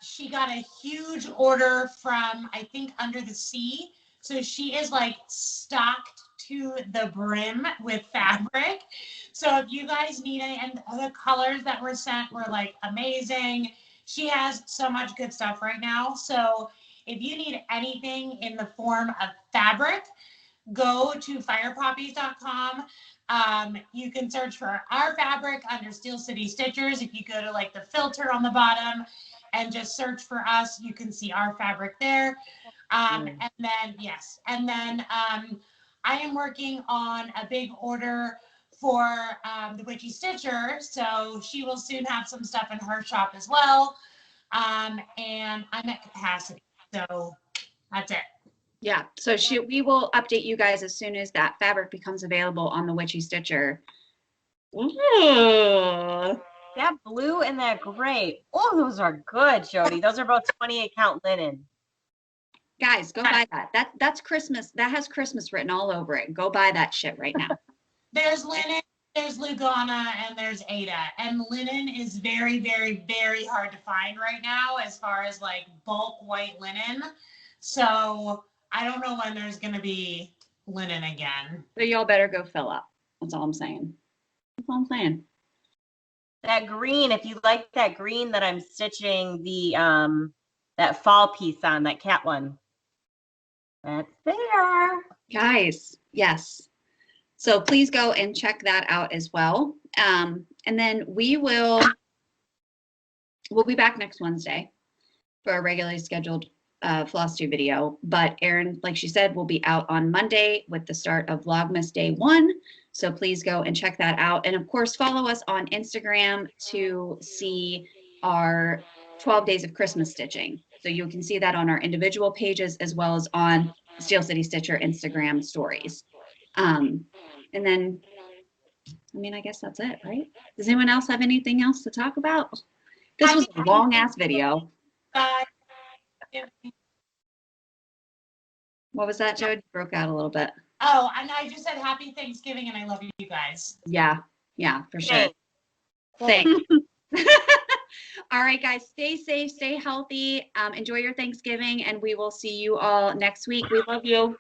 S3: She got a huge order from, I think, Under the Sea. So she is like stocked to the brim with fabric. So if you guys need any, and the colors that were sent were like amazing. She has so much good stuff right now. So if you need anything in the form of fabric, go to firepoppies.com. You can search for our fabric under Steel City Stitchers. If you go to like the filter on the bottom and just search for us, you can see our fabric there. And then, yes, and then I am working on a big order for the Witchy Stitcher. So she will soon have some stuff in her shop as well. And I'm at capacity. So that's it.
S1: Yeah, so we will update you guys as soon as that fabric becomes available on the Witchy Stitcher. Ooh.
S2: That blue and that gray. Oh, those are good, Jody. Those are both 28 count linen.
S1: Guys, go buy that. That's Christmas. That has Christmas written all over it. Go buy that shit right now.
S3: There's linen, there's Lugana, and there's Ada. And linen is very, very, very hard to find right now as far as like bulk white linen. So I don't know when there's going to be linen again.
S1: So y'all better go fill up. That's all I'm saying. That's all I'm saying.
S2: That green, if you like that green that I'm stitching the that fall piece on, that cat one. That's there.
S1: Guys, yes. So please go and check that out as well. And then we'll be back next Wednesday for a regularly scheduled Flosstube video. But Erin, like she said, will be out on Monday with the start of Vlogmas Day 1. So please go and check that out. And of course, follow us on Instagram to see our 12 days of Christmas stitching. So you can see that on our individual pages as well as on Steel City Stitcher Instagram stories. And then, I mean, I guess that's it, right? Does anyone else have anything else to talk about? This was a long ass video. What was that, Joe? You broke out a little bit.
S3: Oh, and I just said happy Thanksgiving and I love you guys.
S1: Yeah, for sure. Thanks. All right, guys, stay safe, stay healthy, enjoy your Thanksgiving, and we will see you all next week. We love you.